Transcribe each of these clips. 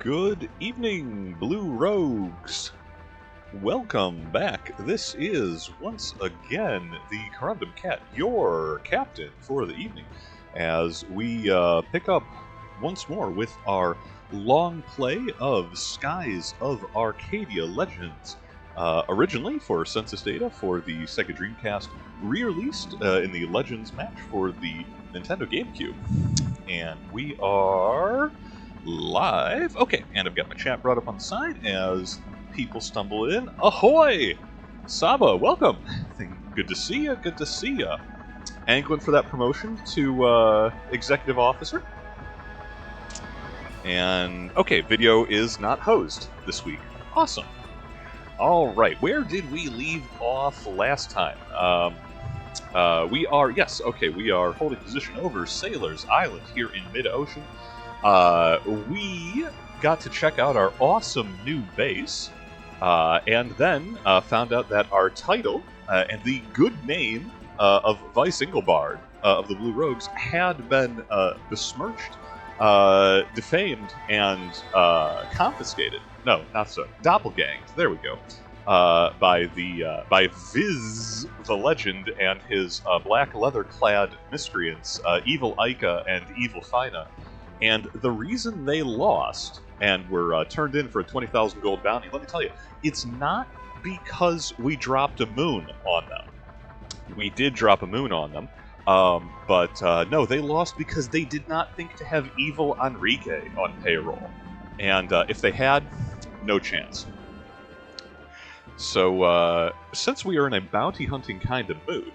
Good evening, Blue Rogues! Welcome back. This is, once again, the Corundum Cat, your captain for the evening, as we pick up once more with our long play of Skies of Arcadia Legends. Originally for Census Data for the Sega Dreamcast, re-released in the Legends match for the Nintendo GameCube. And we are live. Okay, and I've got my chat brought up on the side as people stumble in. Ahoy! Saba, welcome! Good to see ya, good to see ya. Angling for that promotion to Executive Officer. And, okay, video is not hosed this week. Awesome. Alright, where did we leave off last time? We are holding position over Sailor's Island here in mid-ocean. We got to check out our awesome new base, and then found out that our title and the good name of Vice Inglebard of the Blue Rogues had been besmirched, defamed, and confiscated. No, not so. Doppelganged. There we go. By Viz the Legend and his black leather-clad miscreants, Evil Ica and Evil Fina. And the reason they lost and were turned in for a 20,000 gold bounty, let me tell you, it's not because we dropped a moon on them. We did drop a moon on them, but no, they lost because they did not think to have Evil Enrique on payroll. And if they had, no chance. So, since we are in a bounty hunting kind of mood,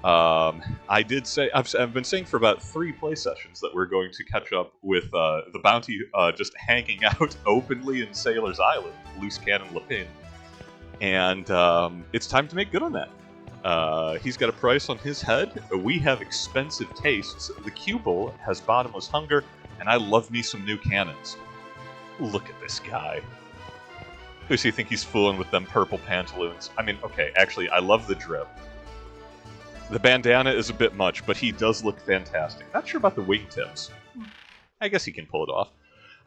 I did say, I've been saying for about 3 play sessions that we're going to catch up with the bounty just hanging out openly in Sailor's Island, Loose Cannon Lapin. And it's time to make good on that. He's got a price on his head. We have expensive tastes. The Cupel has bottomless hunger, and I love me some new cannons. Look at this guy. Who does he think he's fooling with them purple pantaloons? I mean, okay, actually, I love the drip. The bandana is a bit much, but he does look fantastic. Not sure about the wingtips. I guess he can pull it off.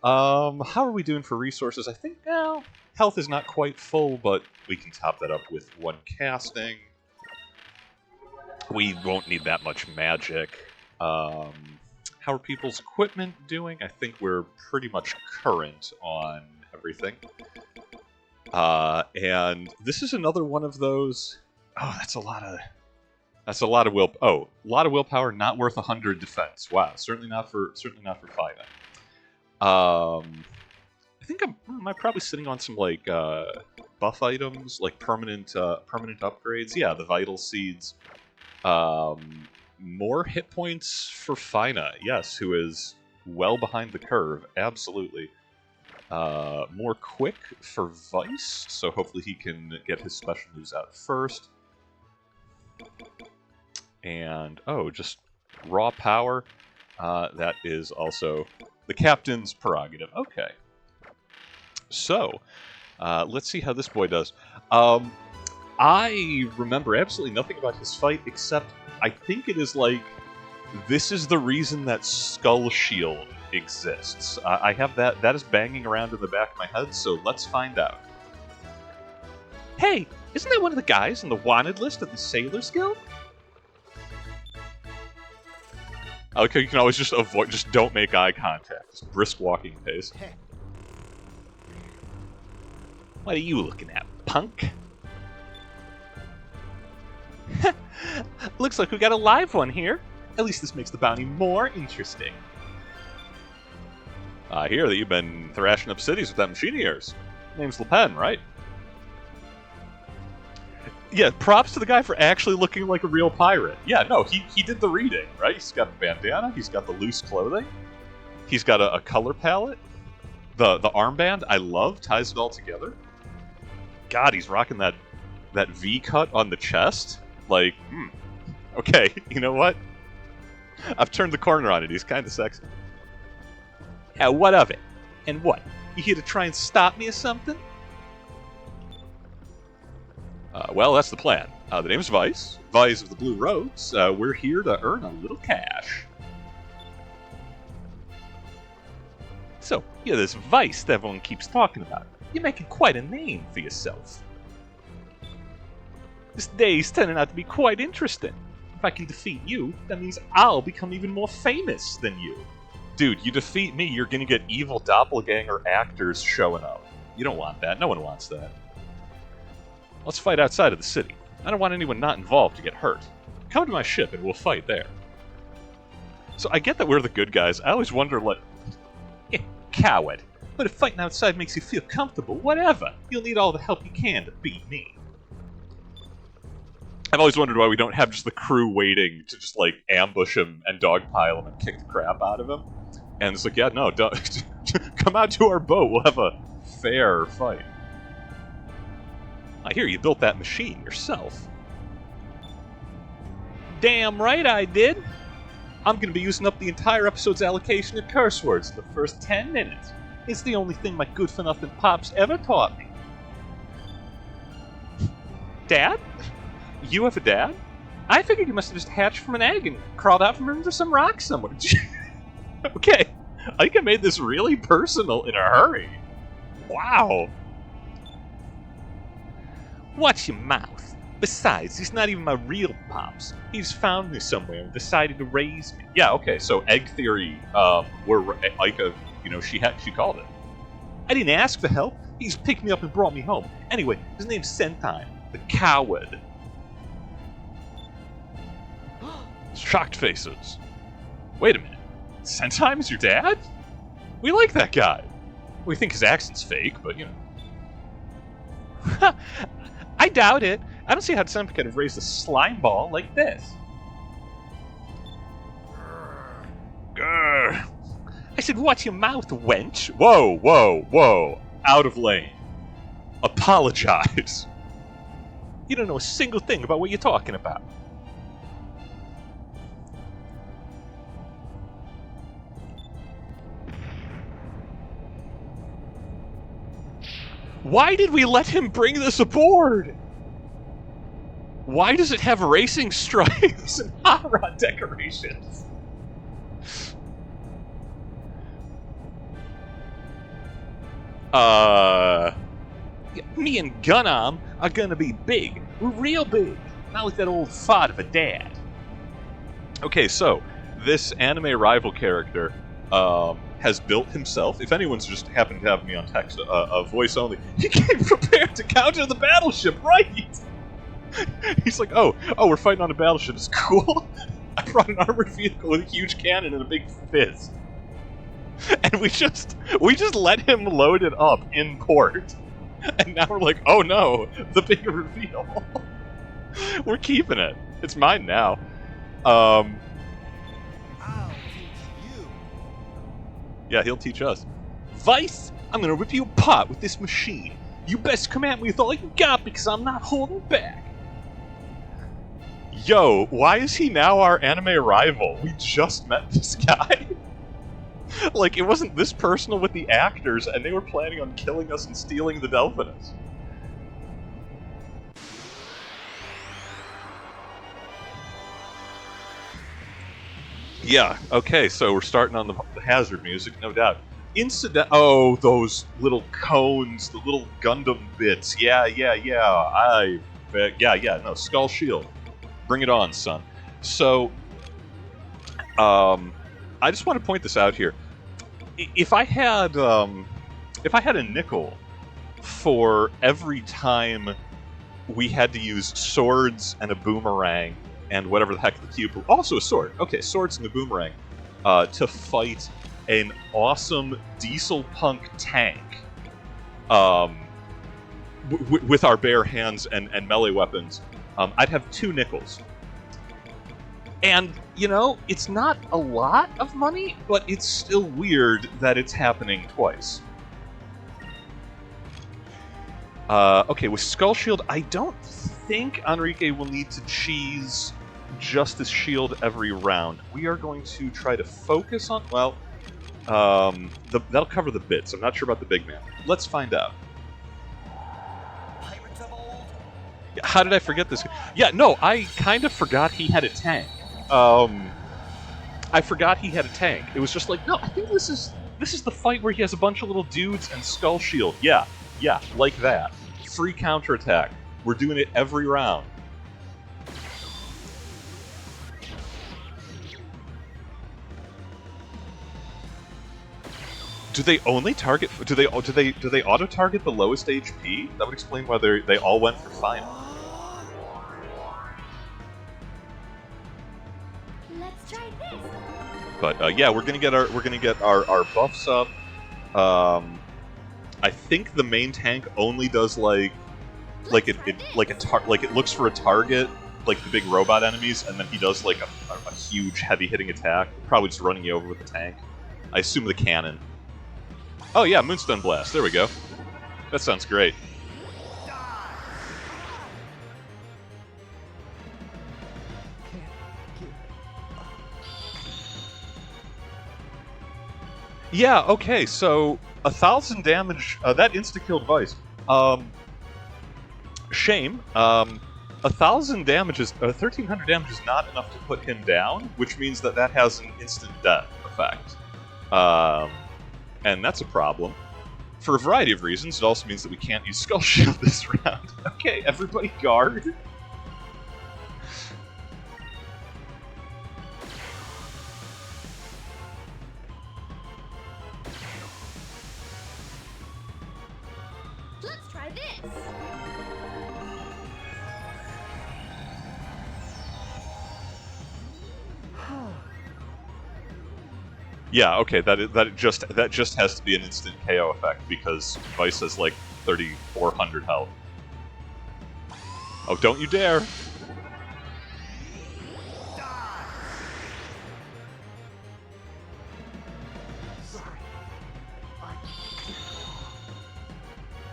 How are we doing for resources? I think, well, health is not quite full, but we can top that up with 1 casting. We won't need that much magic. How are people's equipment doing? I think we're pretty much current on everything. And this is another one of those... Oh, that's a lot of will. Oh, a lot of willpower, not worth 100 defense. Wow, certainly not for Fina. I think I'm probably sitting on some like buff items, like permanent upgrades. Yeah, the vital seeds. More hit points for Fina. Yes, who is well behind the curve. Absolutely. More quick for Vice, so hopefully he can get his special moves out first. And, oh, just raw power. That is also the captain's prerogative. Okay. So, let's see how this boy does. I remember absolutely nothing about his fight, except I think it is like, this is the reason that Skull Shield exists. I have that is banging around in the back of my head, so let's find out. Hey, isn't that one of the guys on the wanted list of the Sailors Guild? Okay, you can always just avoid, just don't make eye contact. Just brisk walking pace. What are you looking at, punk? Looks like we got a live one here. At least this makes the bounty more interesting. I hear that you've been thrashing up cities with that machine of yours. Name's Le Pen, right? Yeah, props to the guy for actually looking like a real pirate. Yeah, no, he did the reading, right? He's got the bandana, he's got the loose clothing, he's got a color palette. The armband, I love, ties it all together. God, he's rocking that V-cut on the chest. Like, okay, you know what? I've turned the corner on it, he's kind of sexy. Yeah, what of it? And what? You here to try and stop me or something? Well, that's the plan. The name is Vice. Vice of the Blue Rogues. We're here to earn a little cash. So, you're this vice that everyone keeps talking about. You're making quite a name for yourself. This day's turning out to be quite interesting. If I can defeat you, that means I'll become even more famous than you. Dude, you defeat me, you're gonna get evil doppelganger actors showing up. You don't want that. No one wants that. Let's fight outside of the city. I don't want anyone not involved to get hurt. Come to my ship and we'll fight there. So I get that we're the good guys. I always wonder, like... Yeah, coward. But if fighting outside makes you feel comfortable, whatever. You'll need all the help you can to beat me. I've always wondered why we don't have just the crew waiting to just, like, ambush him and dogpile him and kick the crap out of him. And it's like, yeah, no, come out to our boat. We'll have a fair fight. I hear you built that machine yourself. Damn right I did. I'm going to be using up the entire episode's allocation of curse words in the first 10 minutes. It's the only thing my good-for-nothing pops ever taught me. Dad? You have a dad? I figured you must have just hatched from an egg and crawled out from under some rock somewhere. Okay, I think I made this really personal in a hurry. Wow. Watch your mouth. Besides, he's not even my real pops. He's found me somewhere and decided to raise me. Yeah, okay, so egg theory, where Ica, you know, she called it. I didn't ask for help. He just picked me up and brought me home. Anyway, his name's Sentai, the coward. Shocked faces. Wait a minute. Sentai is your dad? We like that guy. We think his accent's fake, but, you know. I doubt it. I don't see how Senpai could have raised a slime ball like this. Grr. I said, watch your mouth, wench. Whoa, whoa, whoa. Out of lane. Apologize. You don't know a single thing about what you're talking about. Why did we let him bring this aboard? Why does it have racing stripes and hot rod decorations? Me and Gunarm are gonna be big. We're real big. Not like that old fart of a dad. Okay, so, this anime rival character, has built himself. If anyone's just happened to have me on text, voice only, he came prepared to counter the battleship, right? He's like, oh, we're fighting on a battleship. It's cool. I brought an armored vehicle with a huge cannon and a big fist. And we just let him load it up in port. And now we're like, oh no, the big reveal. We're keeping it. It's mine now. I'll teach you. Yeah, he'll teach us. Vice, I'm gonna rip you apart with this machine. You best come at me with all you got because I'm not holding back. Yo, why is he now our anime rival? We just met this guy. Like, it wasn't this personal with the actors, and they were planning on killing us and stealing the Delphinus. Yeah, okay, so we're starting on the hazard music, no doubt. Oh, those little cones, the little Gundam bits. Yeah, no, Skull Shield. Bring it on, son. So, I just want to point this out here. If I had a nickel for every time we had to use swords and a boomerang and whatever the heck the cube... Also a sword. Okay, swords and a boomerang. To fight an awesome diesel punk tank. With our bare hands and melee weapons. I'd have 2 nickels. And, you know, it's not a lot of money, but it's still weird that it's happening twice. Okay, with Skull Shield, I don't think Enrique will need to cheese Justice Shield every round. We are going to try to focus on... Well, that'll cover the bits. I'm not sure about the big man. Let's find out. How did I forget this? Yeah, no, I kind of forgot he had a tank. I forgot he had a tank. It was just like, no, I think this is This is the fight where he has a bunch of little dudes and Skull Shield. Yeah, like that. Free counterattack. We're doing it every round. Do they only target? Do they auto target the lowest HP? That would explain why they all went for final. Let's try this. But yeah, we're gonna get our buffs up. I think the main tank only does like it looks for a target, like the big robot enemies, and then he does like a huge heavy hitting attack, probably just running you over with the tank. I assume the cannon. Oh yeah, Moonstone Blast. There we go. That sounds great. Yeah, okay, so 1,000 damage, that insta-killed Vice. Shame. 1,000 damage is, 1,300 damage is not enough to put him down, which means that has an instant death effect. And that's a problem. For a variety of reasons, it also means that we can't use Skull Shield this round. Okay, everybody guard. Let's try this. Yeah, okay, that just has to be an instant KO effect because Vice has like 3,400 health. Oh, don't you dare!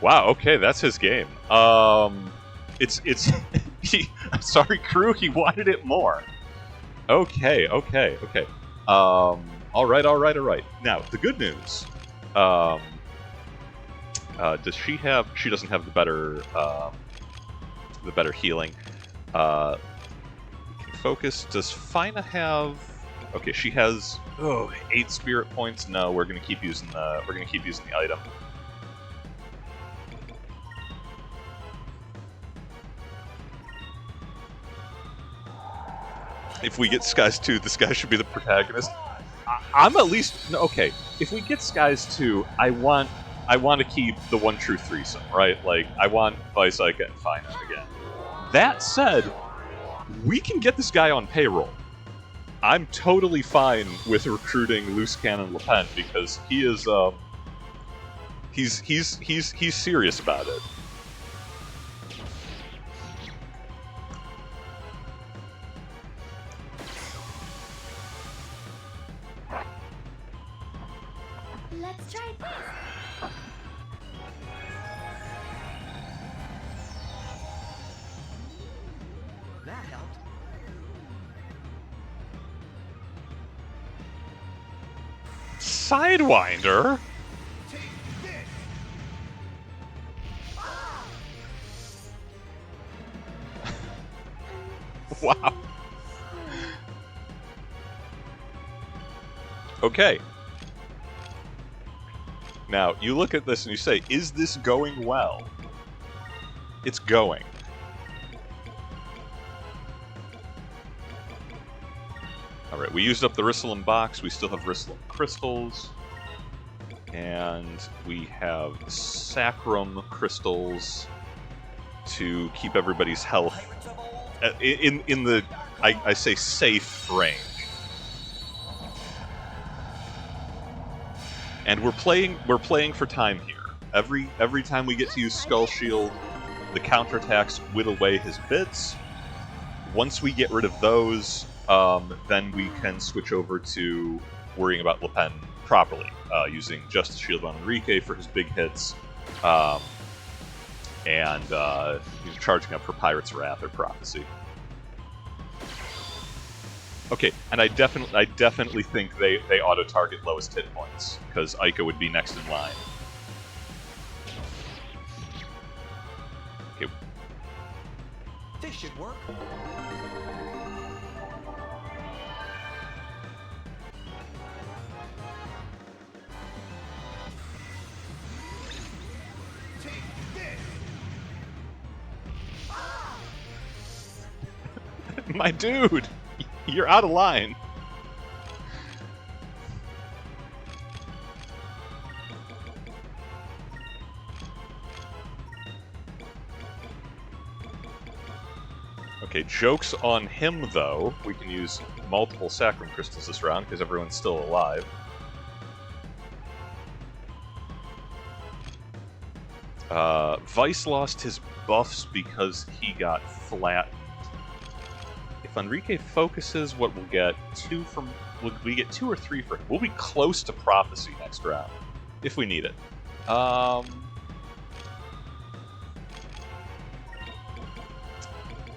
Wow, okay, that's his game. It's I'm sorry, crew, he wanted it more. Okay. All right. Now, the good news. Does she have? She doesn't have the better healing. Focus. Does Fina have? Okay, she has 8 spirit points. No, we're gonna keep using the item. If we get Skies 2, this guy should be the protagonist. I'm at least okay. If we get Skies 2, I want to keep the one true threesome, right? Like I want Vice, Ica, and Fina again. That said, we can get this guy on payroll. I'm totally fine with recruiting Loose Cannon Le Pen because he is he's serious about it. Let's try this. That helped. Sidewinder? Take this. Wow. Okay. Now, you look at this and you say, is this going well? It's going. Alright, we used up the Rissalem box, we still have Rissalem crystals. And we have Sacrum crystals to keep everybody's health in the, I say, safe range. And we're playing for time here. Every time we get to use Skull Shield, the counterattacks whittle away his bits. Once we get rid of those, then we can switch over to worrying about Le Pen properly, using Justice Shield on Enrique for his big hits, and charging up for Pirate's Wrath or Prophecy. Okay, and I definitely think they auto-target lowest hit points, because Ica would be next in line. Okay. This should work. My dude! You're out of line. Okay, joke's on him, though. We can use multiple Sacrum Crystals this round, because everyone's still alive. Vice lost his buffs because he got flattened. If Enrique focuses, what we'll get will we get 2 or 3 for him? We'll be close to Prophecy next round, if we need it.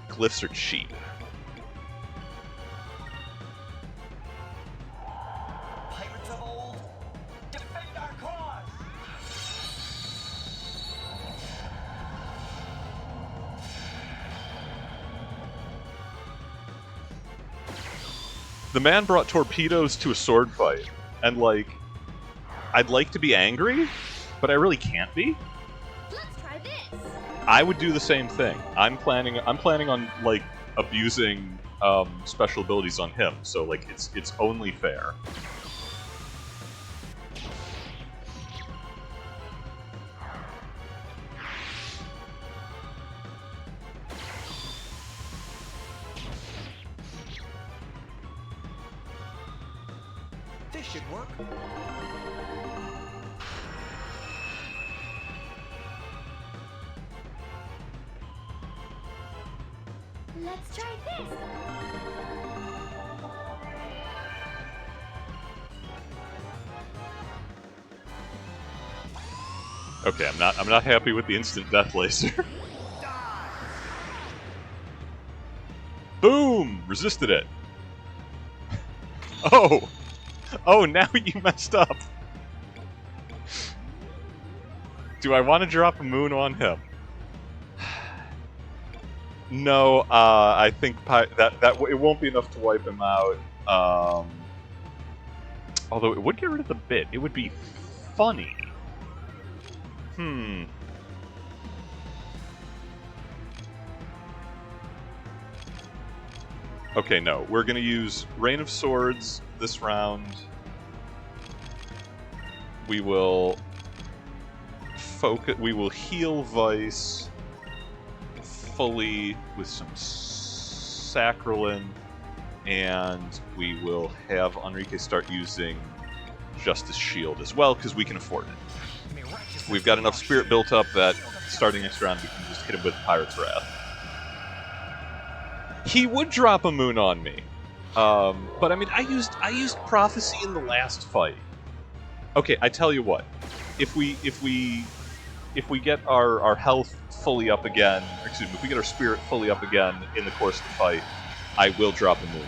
Glyphs are cheap. Pirates of old, defend our cause! The man brought torpedoes to a sword fight, and like, I'd like to be angry, but I really can't be. Let's try this. I would do the same thing. I'm planning on like abusing special abilities on him, so like it's only fair. This should work. Let's try this. Okay, I'm not happy with the instant death laser. Boom! Resisted it. Oh! Oh, now you messed up. Do I want to drop a moon on him? No, I think it won't be enough to wipe him out. Although it would get rid of the bit. It would be funny. Okay, no. We're gonna use Rain of Swords this round. We will focus. We will heal Vice fully with some Sacralin, and we will have Enrique start using Justice Shield as well, because we can afford it. We've got enough spirit built up that starting next round we can just hit him with Pirate's Wrath. He would drop a moon on me, but I mean, I used Prophecy in the last fight. Okay, I tell you what, if we get our health fully up again, excuse me, if we get our spirit fully up again in the course of the fight, I will drop a moon.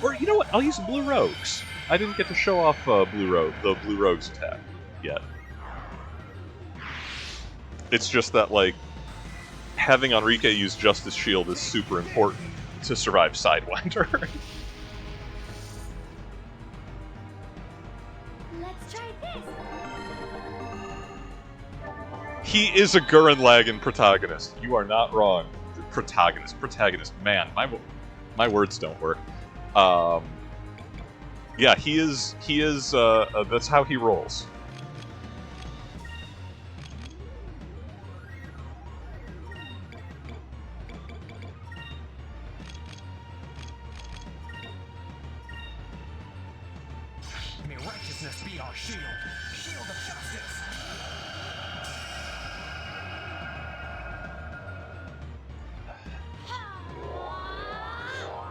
Or you know what? I'll use Blue Rogues. I didn't get to show off the Blue Rogues attack yet. It's just that like having Enrique use Justice Shield is super important to survive Sidewinder. Let's try this. He is a Gurren Lagann protagonist. You are not wrong. Protagonist. Man, my words don't work. Yeah, he is. That's how he rolls. May righteousness be our shield. Shield of justice.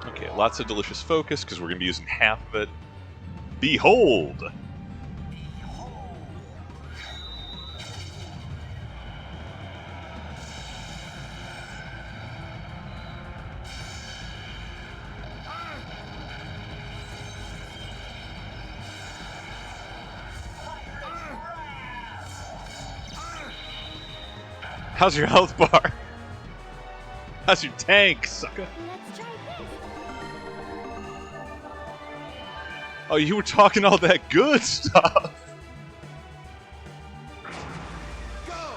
Okay, lots of delicious focus, because we're going to be using half of it. Behold! How's your health bar? How's your tank, sucker? Let's try this. Oh, you were talking all that good stuff. Go!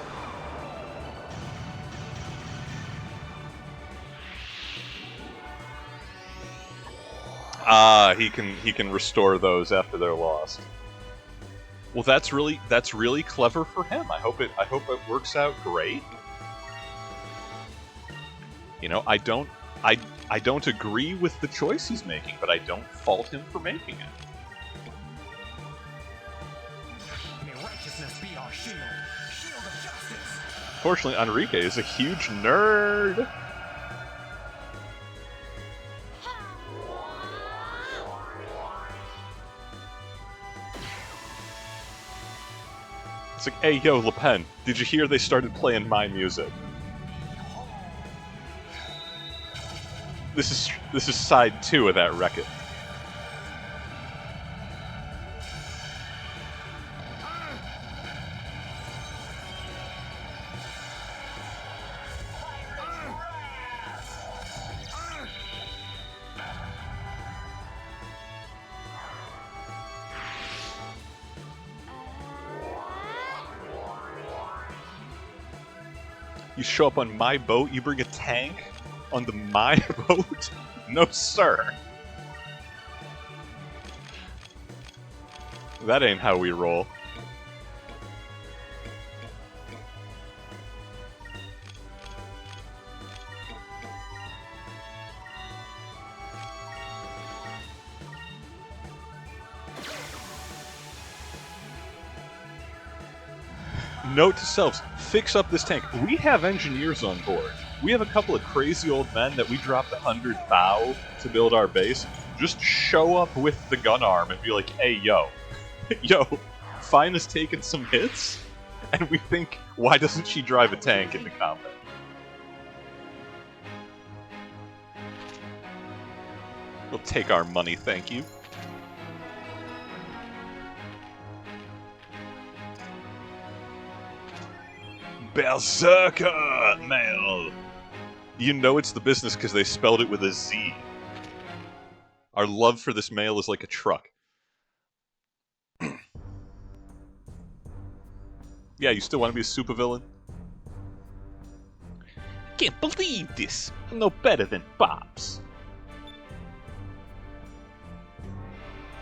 He can restore those after they're lost. Well, that's really clever for him. I hope it works out great. You know, I don't agree with the choice he's making, but I don't fault him for making it. May righteousness be our shield. Shield of justice. Fortunately, Enrique is a huge nerd. It's like, hey, yo, Le Pen, did you hear they started playing my music? This is side 2 of that record. You show up on my boat, you bring a tank onto my boat? No, sir. That ain't how we roll. Note to selves, fix up this tank. We have engineers on board. We have a couple of crazy old men that we dropped 100 bow to build our base. Just show up with the gun arm and be like, hey, yo, Fine has taken some hits, and we think, why doesn't she drive a tank into combat? We'll take our money, thank you. Berserker mail! You know it's the business because they spelled it with a Z. Our love for this mail is like a truck. Yeah, you still want to be a supervillain? Can't believe this! I'm no better than Bob's.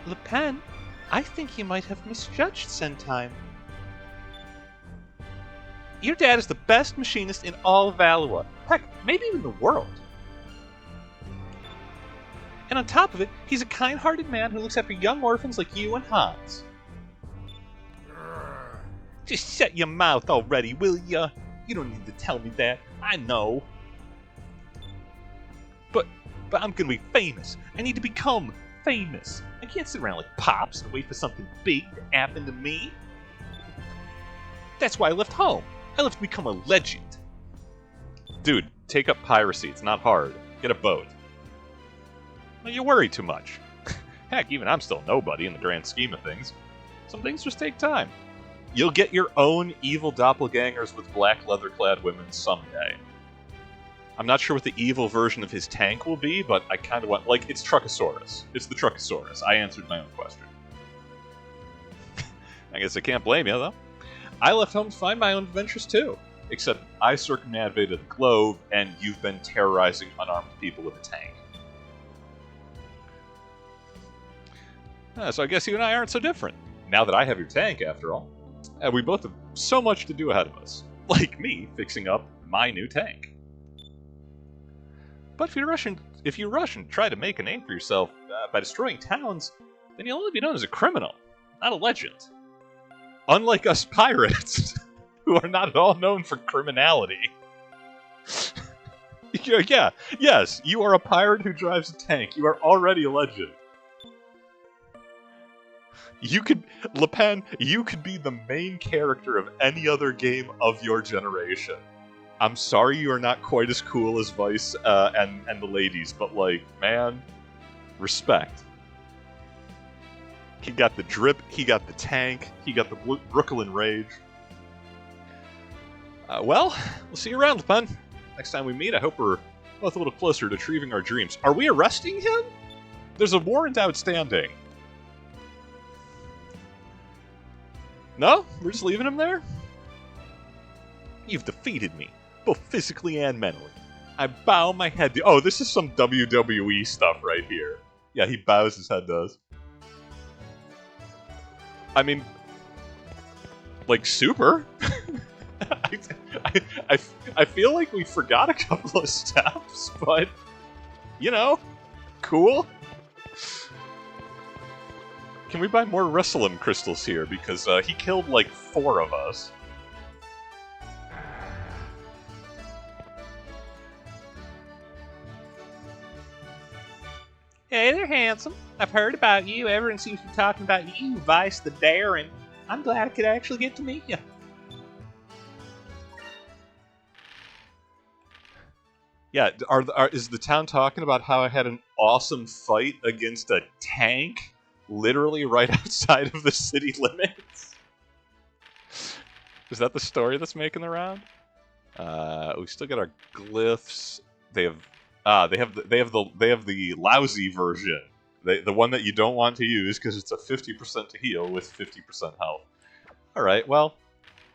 Le Pen, I think you might have misjudged Sentime. Your dad is the best machinist in all of Valua. Heck, maybe even the world. And on top of it, he's a kind-hearted man who looks after young orphans like you and Hans. Just shut your mouth already, will ya? You don't need to tell me that. I know. But I'm gonna be famous. I need to become famous. I can't sit around like Pops and wait for something big to happen to me. That's why I left home. I left to become a legend. Dude, take up piracy. It's not hard. Get a boat. Well, you worry too much. Heck, even I'm still nobody in the grand scheme of things. Some things just take time. You'll get your own evil doppelgangers with black leather-clad women someday. I'm not sure what the evil version of his tank will be, but I kind of want... Like, it's Truckosaurus. It's the Truckosaurus. I answered my own question. I guess I can't blame you, though. I left home to find my own adventures too. Except I circumnavigated the globe, and you've been terrorizing unarmed people with a tank. So I guess you and I aren't so different. Now that I have your tank, after all. We both have so much to do ahead of us. Like me fixing up my new tank. But if you rush and try to make a name for yourself by destroying towns, then you'll only be known as a criminal, not a legend. Unlike us pirates, who are not at all known for criminality. Yeah, yes, you are a pirate who drives a tank. You are already a legend. Le Pen, you could be the main character of any other game of your generation. I'm sorry you are not quite as cool as Vice and the ladies, but like, man, respect. He got the drip, he got the tank, he got the Brooklyn Rage. Well, we'll see you around, Le Pen. Next time we meet, I hope we're both a little closer to achieving our dreams. Are we arresting him? There's a warrant outstanding. No? We're just leaving him there? You've defeated me, both physically and mentally. I bow my head to... Oh, this is some WWE stuff right here. Yeah, he bows his head, does. I mean, like, super. I feel like we forgot a couple of steps, but, you know, cool. Can we buy more Russelum crystals here? Because he killed like 4 of us. Hey there, handsome. I've heard about you. Everyone seems to be talking about you, Vice the Daring. I'm glad I could actually get to meet you. Yeah, is the town talking about how I had an awesome fight against a tank, literally right outside of the city limits? Is that the story that's making the round? We still got our glyphs. They have the lousy version. The one that you don't want to use because it's a 50% to heal with 50% health. All right, well,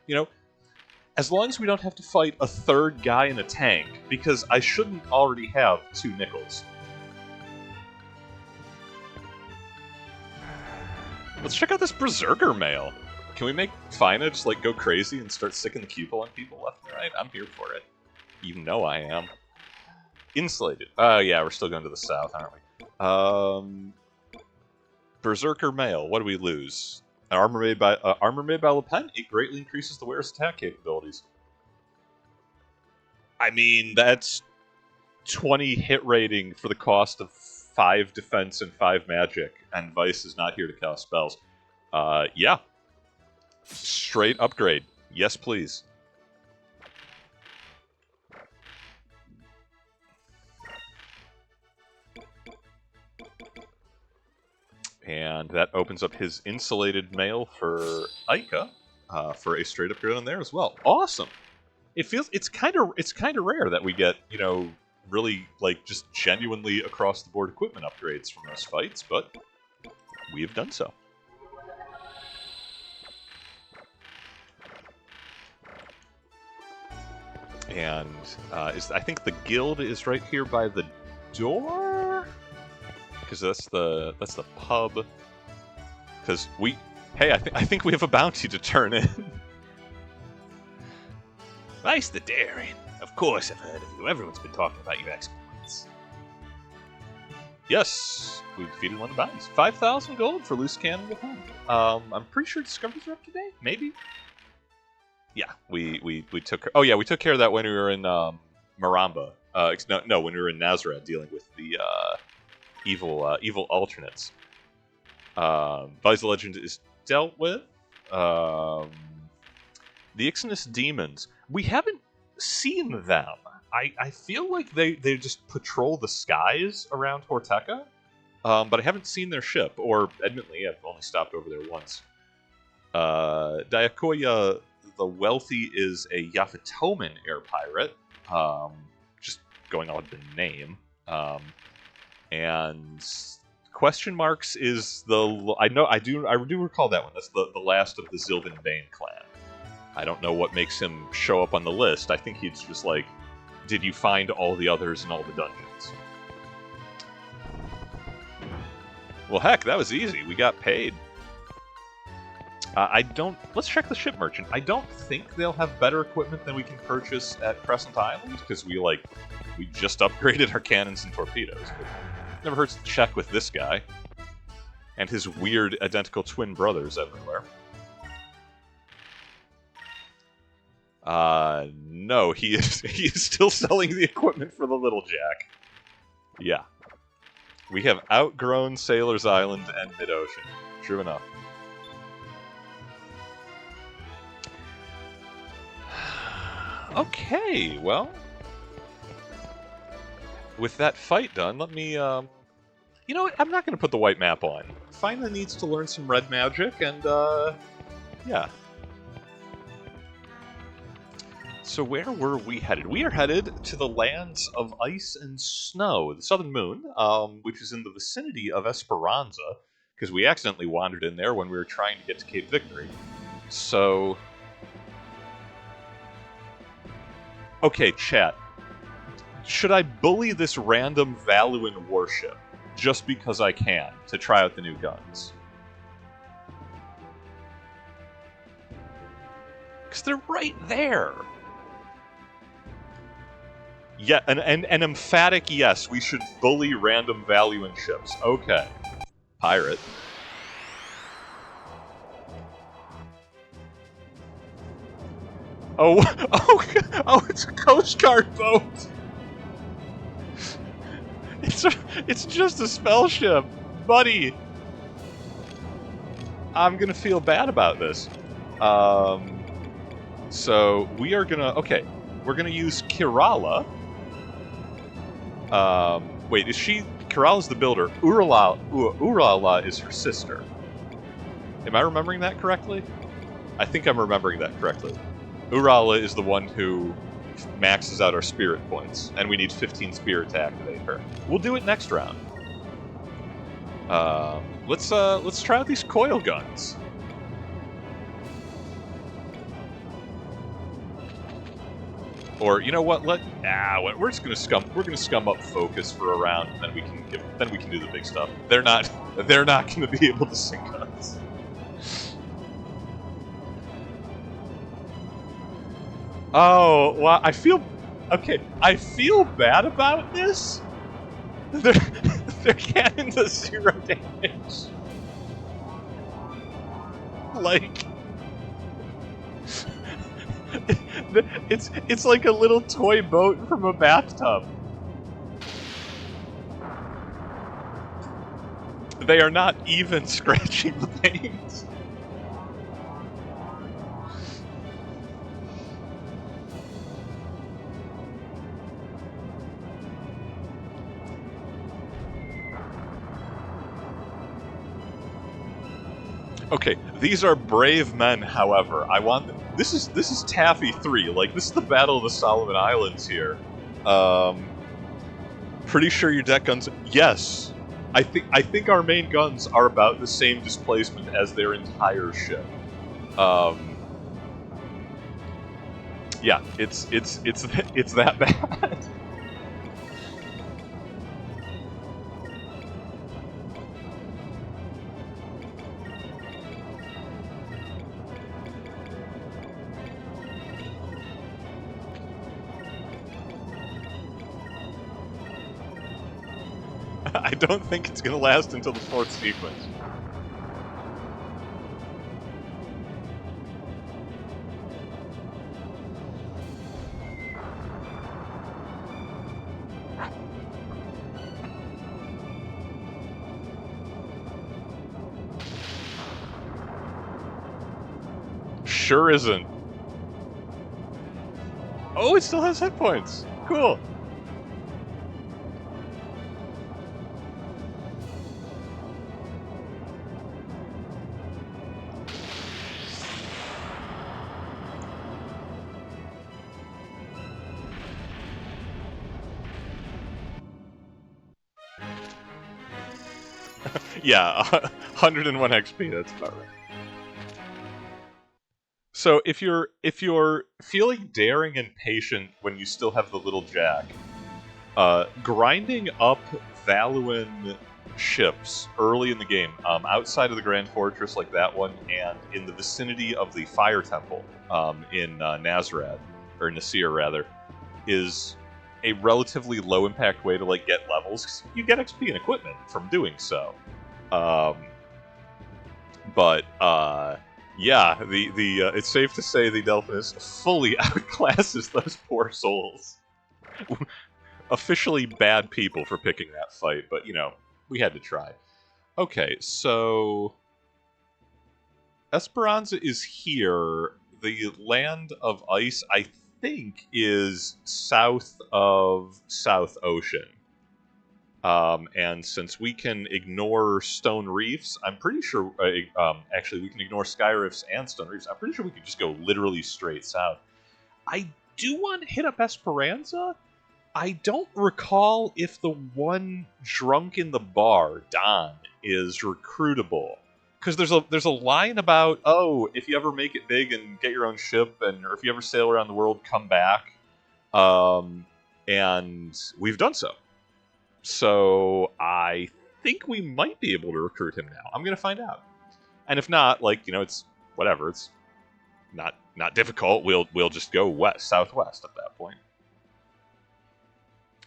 you know, as long as we don't have to fight a 3rd guy in a tank, because I shouldn't already have 2 nickels. Let's check out this Berserker mail. Can we make Fina just like go crazy and start sticking the cupel on people left and right? I'm here for it. You know I am. Insulated. Yeah, we're still going to the south, aren't we? Berserker mail. What do we lose? Armor made by Le Pen. It greatly increases the wearer's attack capabilities. I mean, that's 20 hit rating for the cost of 5 defense and 5 magic, and Vice is not here to cast spells. Yeah. Straight upgrade. Yes, please. And that opens up his insulated mail for Aika, for a straight upgrade on there as well. Awesome. It's kind of rare that we get, you know, really like just genuinely across the board equipment upgrades from those fights, but we have done so. And I think the guild is right here by the door, because that's the pub. Because hey, I think we have a bounty to turn in. Vice the Daring. Of course, I've heard of you. Everyone's been talking about your exploits. Yes, we defeated one of the bounties. 5,000 gold for loose cannon with home. I'm pretty sure discoveries are up to date. Maybe. Yeah, we took. Oh yeah, we took care of that when we were in Maramba. No, when we were in Nazareth dealing with the evil alternates. Vice the Legend is dealt with. The Ixnus demons. We haven't seen them. I feel like they just patrol the skies around Horteca, but I haven't seen their ship. Or, admittedly, I've only stopped over there once. Diakoya the Wealthy is a Yafatoman air pirate. Just going on with the name. And Question Marks is I do recall that one. That's the last of the Zilvan Bane clan. I don't know what makes him show up on the list. I think he's just like, did you find all the others in all the dungeons? Well, heck, that was easy. We got paid. Let's check the ship merchant. I don't think they'll have better equipment than we can purchase at Crescent Island, because we just upgraded our cannons and torpedoes. But never hurts to check with this guy. And his weird identical twin brothers everywhere. No, he is still selling the equipment for the Little Jack. Yeah. We have outgrown Sailor's Island and Mid-Ocean. True enough. Okay, well, with that fight done, let me, you know what, I'm not going to put the white map on. Fina needs to learn some red magic, and, yeah. So where were we headed? We are headed to the lands of ice and snow, the Southern Moon, which is in the vicinity of Esperanza, because we accidentally wandered in there when we were trying to get to Cape Victory. So... Okay, chat. Should I bully this random Valuan warship? just because I can, to try out the new guns. Because they're right there. Yeah, an emphatic yes, we should bully random value in ships. Okay. Pirate. Oh, oh, it's a Coast Guard boat! It's just a spell ship, buddy. I'm gonna feel bad about this. So we are gonna we're gonna use Kerala. Wait, is she? Kerala's the builder. Urala is her sister. Am I remembering that correctly? I think I'm remembering that correctly. Urala is the one who maxes out our spirit points, and we need 15 spirit to activate her. We'll do it next round. Let's try out these coil guns. Or you know what? We're just gonna scum up focus for a round, and then we can do the big stuff. They're not gonna be able to sink us. Oh, well, I feel bad about this. Their cannon does 0 damage. Like, it's like a little toy boat from a bathtub. They are not even scratching the paint. Okay, these are brave men, however. I want them. This is Taffy 3. Like, this is the Battle of the Solomon Islands here. Pretty sure your deck guns. Yes, I think our main guns are about the same displacement as their entire ship. Yeah, it's that bad. I don't think it's going to last until the 4th sequence. Sure isn't. Oh, it still has hit points. Cool. Yeah, 101 XP, that's about right. So if you're feeling daring and patient when you still have the little jack, grinding up Valuan ships early in the game, outside of the Grand Fortress like that one, and in the vicinity of the Fire Temple in Nazrad, or Nasir rather, is a relatively low impact way to like get levels, 'cause you get XP and equipment from doing so. Yeah, it's safe to say the Delphinus fully outclasses those poor souls. Officially bad people for picking that fight, but you know, we had to try. Okay, so Esperanza is here. The Land of Ice, I think, is south of South Ocean. And since we can ignore Stone Reefs, I'm pretty sure... actually, we can ignore Sky Reefs and Stone Reefs. I'm pretty sure we could just go literally straight south. I do want to hit up Esperanza. I don't recall if the one drunk in the bar, Don, is recruitable. Because there's a line about, oh, if you ever make it big and get your own ship, or if you ever sail around the world, come back. And we've done so. So I think we might be able to recruit him now. I'm going to find out. And if not, like, you know, it's whatever. It's not difficult. We'll just go southwest at that point.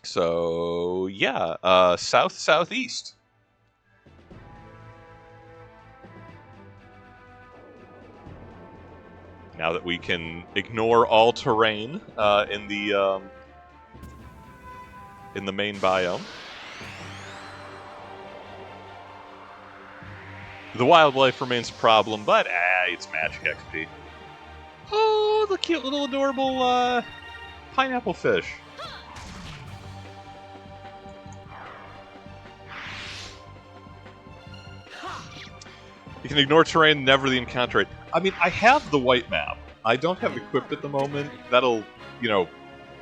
So yeah, southeast. Now that we can ignore all terrain in the main biome, the wildlife remains a problem, but it's magic XP. Oh, the cute little adorable pineapple fish. You can ignore terrain, never the encounter it. I mean, I have the white map. I don't have it equipped at the moment. That'll, you know,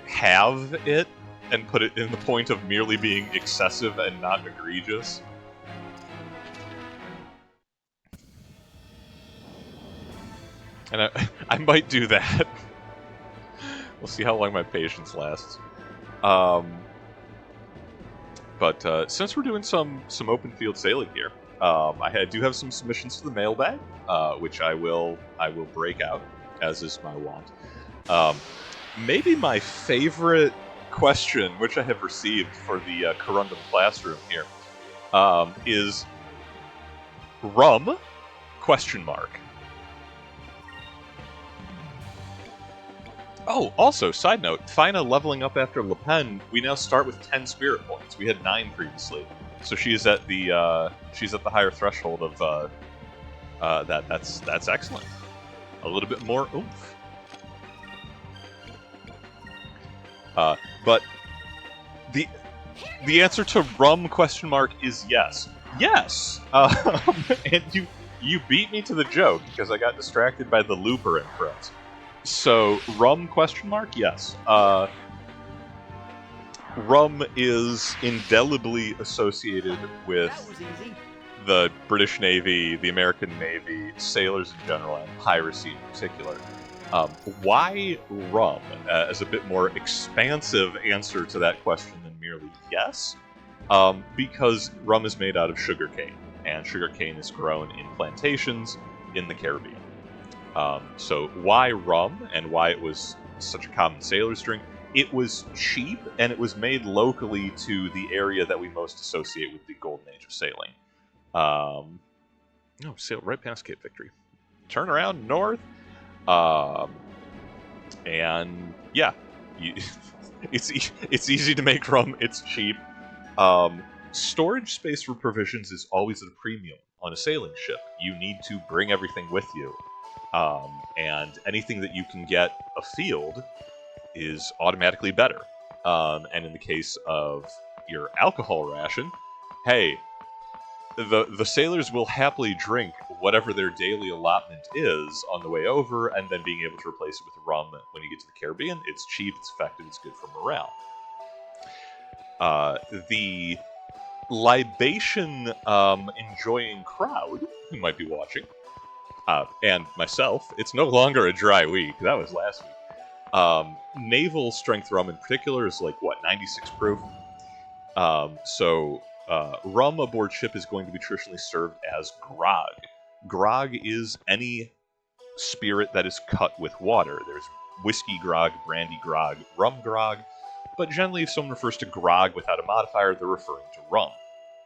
have it and put it in the point of merely being excessive and not egregious. And I might do that. We'll see how long my patience lasts. But since we're doing some open field sailing here, I do have some submissions to the mailbag, which I will break out, as is my wont. Maybe my favorite question, which I have received for the Corundum Classroom here, is rum? ? Oh, also, side note, Fina leveling up after Le Pen, we now start with 10 spirit points. We had 9 previously. So she's at the higher threshold of that's excellent. A little bit more oomph. But the answer to rum ? Is yes. Yes. And you beat me to the joke because I got distracted by the looper in front. So rum ? Yes. Rum is indelibly associated with the British Navy, the American Navy, sailors in general, and piracy in particular. Why rum? As a bit more expansive answer to that question than merely yes, because rum is made out of sugarcane, and sugarcane is grown in plantations in the Caribbean. So why rum, and why it was such a common sailor's drink? It was cheap, and it was made locally to the area that we most associate with the golden age of sailing. No, sail right past Cape Victory. Turn around north. And yeah, it's easy to make rum. It's cheap. Storage space for provisions is always at a premium on a sailing ship. You need to bring everything with you. And anything that you can get afield is automatically better. And in the case of your alcohol ration, hey, the sailors will happily drink whatever their daily allotment is on the way over, and then being able to replace it with rum when you get to the Caribbean. It's cheap, it's effective, it's good for morale. The libation enjoying crowd who might be watching, and myself, it's no longer a dry week. That was last week. Naval strength rum in particular is like, 96 proof? So rum aboard ship is going to be traditionally served as grog. Grog is any spirit that is cut with water. There's whiskey grog, brandy grog, rum grog, but generally if someone refers to grog without a modifier, they're referring to rum.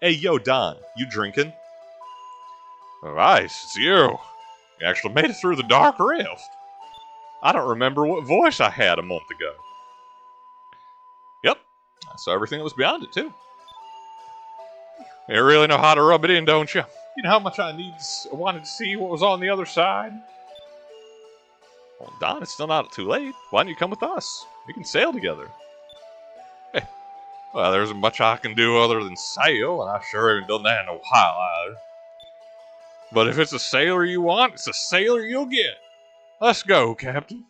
Hey, yo, Don, you drinking? Oh, Ice, it's you. You actually made it through the Dark Rift. I don't remember what voice I had a month ago. Yep, I saw everything that was beyond it, too. You really know how to rub it in, don't you? You know how much I wanted to see what was on the other side? Well, Don, it's still not too late. Why don't you come with us? We can sail together. Hey, well, there isn't much I can do other than sail, and I sure haven't done that in a while either. But if it's a sailor you want, it's a sailor you'll get. Let's go, Captain.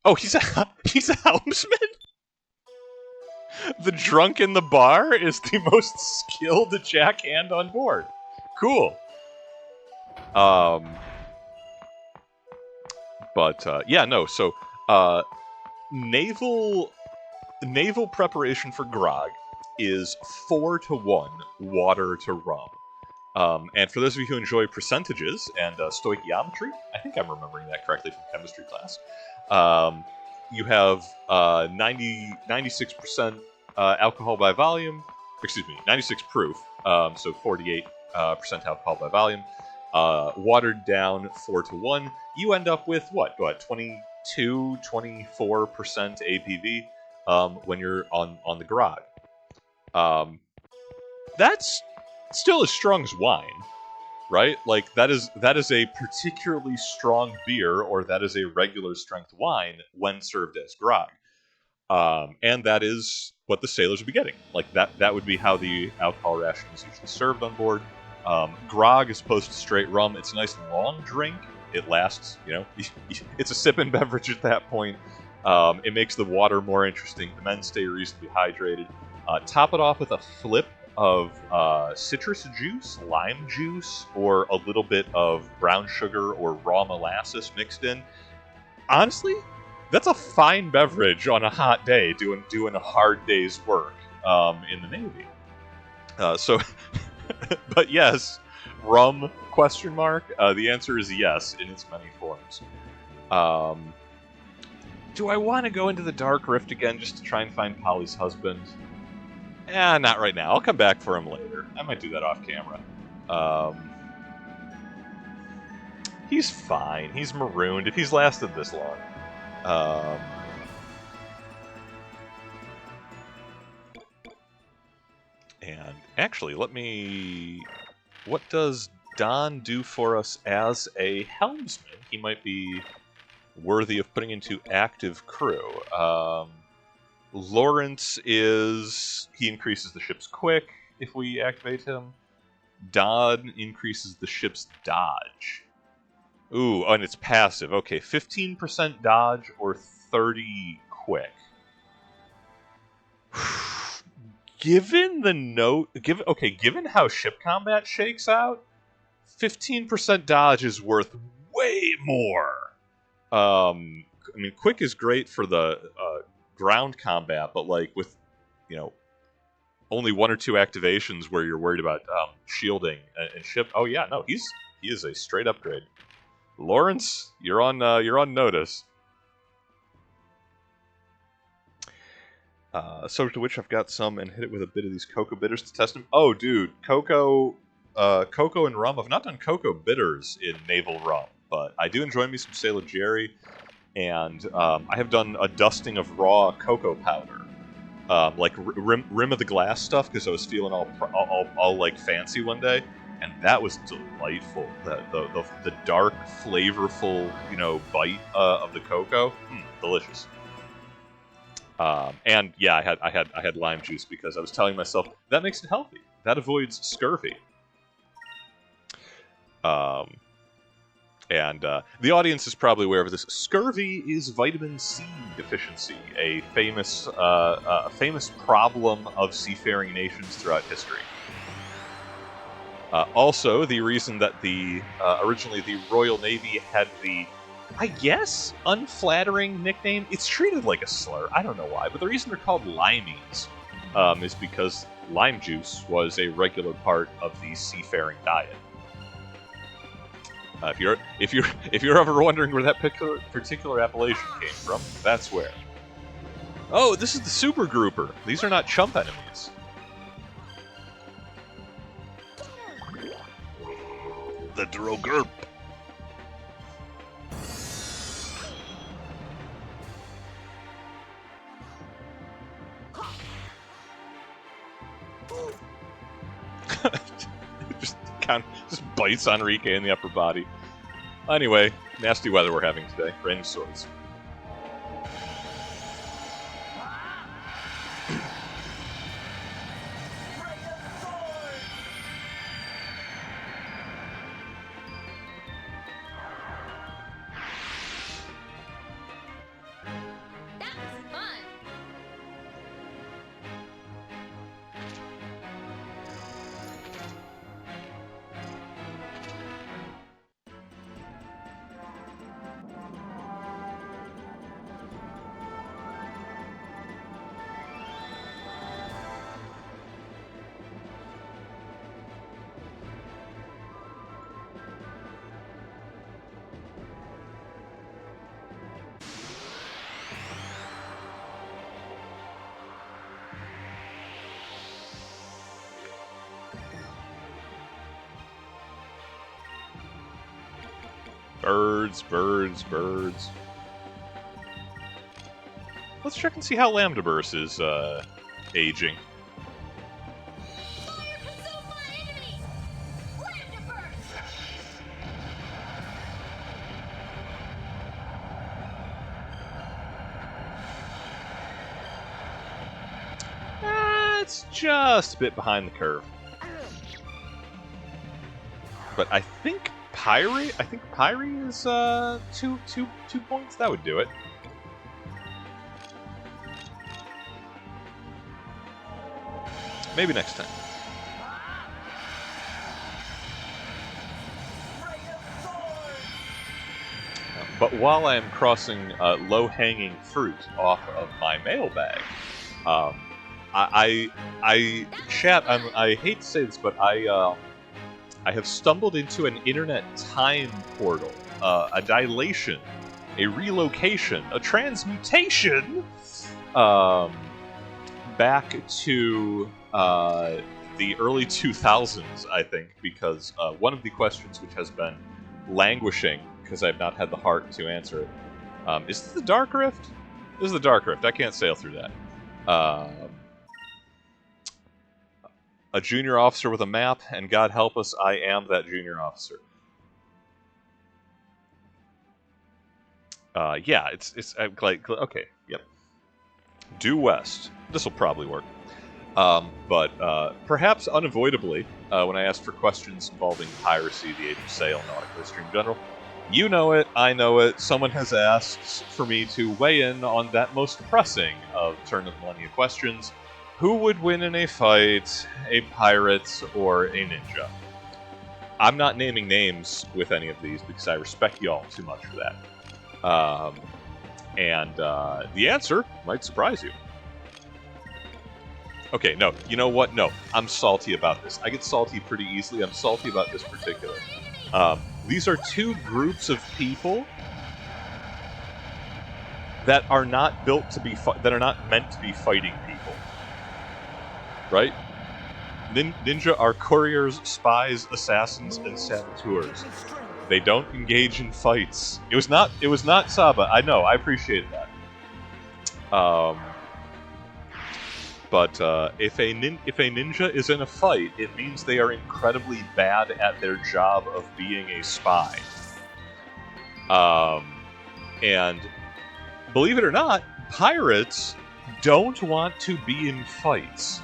Oh, he's a helmsman? The drunk in the bar is the most skilled jackhand on board. Cool. Yeah, no, so, naval preparation for grog is 4-to-1 water to rum. And for those of you who enjoy percentages and stoichiometry, I think I'm remembering that correctly from chemistry class, you have 96% alcohol by volume, 96 proof, so 48% alcohol by volume, watered down 4-to-1. You end up with what 22, 24% APV when you're on the grog. That's still as strong as wine, right? Like that is a particularly strong beer, or that is a regular strength wine when served as grog. And that is what the sailors would be getting. Like that would be how the alcohol ration is usually served on board. Grog as opposed to straight rum, it's a nice long drink. It lasts, it's a sipping beverage at that point. It makes the water more interesting. The men stay reasonably hydrated. Top it off with a flip of citrus juice, lime juice, or a little bit of brown sugar or raw molasses mixed in. Honestly, that's a fine beverage on a hot day doing a hard day's work in the Navy. But yes, rum, question mark? The answer is yes, in its many forms. Do I want to go into the Dark Rift again just to try and find Polly's husband? Not right now. I'll come back for him later. I might do that off camera. He's fine. He's marooned if he's lasted this long. And actually, what does Don do for us as a helmsman? He might be worthy of putting into active crew. Lawrence he increases the ship's quick if we activate him. Don increases the ship's dodge. Ooh, and it's passive. Okay, 15% dodge or 30 quick. Given how ship combat shakes out, 15% dodge is worth way more. Quick is great for the ground combat, but with only 1 or 2 activations where you're worried about shielding and ship. Oh yeah, no, he is a straight upgrade. Lawrence, you're on notice. Subject to which I've got some and hit it with a bit of these cocoa bitters to test them. Oh, dude, cocoa and rum. I've not done cocoa bitters in naval rum, but I do enjoy me some Sailor Jerry, and I have done a dusting of raw cocoa powder, like rim of the glass stuff, because I was feeling all like fancy one day, and that was delightful. The dark, flavorful, bite of the cocoa, delicious. And yeah, I had lime juice because I was telling myself that makes it healthy. That avoids scurvy. And the audience is probably aware of this. Scurvy is vitamin C deficiency, a famous problem of seafaring nations throughout history. Also, the reason that originally the Royal Navy had the, I guess, unflattering nickname. It's treated like a slur. I don't know why, but the reason they're called limeys is because lime juice was a regular part of the seafaring diet. If you're ever wondering where that particular appellation came from, that's where. Oh, this is the super grouper. These are not chump enemies. The Drogurp. just bites Enrique in the upper body. Anyway, nasty weather we're having today. Rain of swords. That was fun. Birds, birds, birds. Let's check and see how Lambda Burst is aging. Fire consume my enemies! Lambda burst! It's just a bit behind the curve. But I think Pyre is 2 points. That would do it. Maybe next time. But while I am crossing low-hanging fruit off of my mailbag, I chat. I hate to say this, but I have stumbled into an internet time portal, a dilation, a relocation, a transmutation, back to the early 2000s, I think, because one of the questions which has been languishing, because I have not had the heart to answer it, is this the Dark Rift? This is the Dark Rift. I can't sail through that. A junior officer with a map, and God help us, I am that junior officer. Yeah, it's like, okay, yep. Due west. This will probably work. But perhaps unavoidably, when I asked for questions involving piracy, the age of sail, nautical history in general, you know it, I know it, someone has asked for me to weigh in on that most pressing of Turn of the Millennia questions. Who would win in a fight, a pirate or a ninja? I'm not naming names with any of these because I respect y'all too much for that. And the answer might surprise you. Okay, no, you know what? No, I'm salty about this. I get salty pretty easily. I'm salty about this particular. These are two groups of people that are not built to be that are not meant to be fighting people. Right? Ninja are couriers, spies, assassins, and saboteurs. They don't engage in fights. It was not Saba. I know. I appreciate that. But if a ninja is in a fight, it means they are incredibly bad at their job of being a spy. And believe it or not, pirates don't want to be in fights.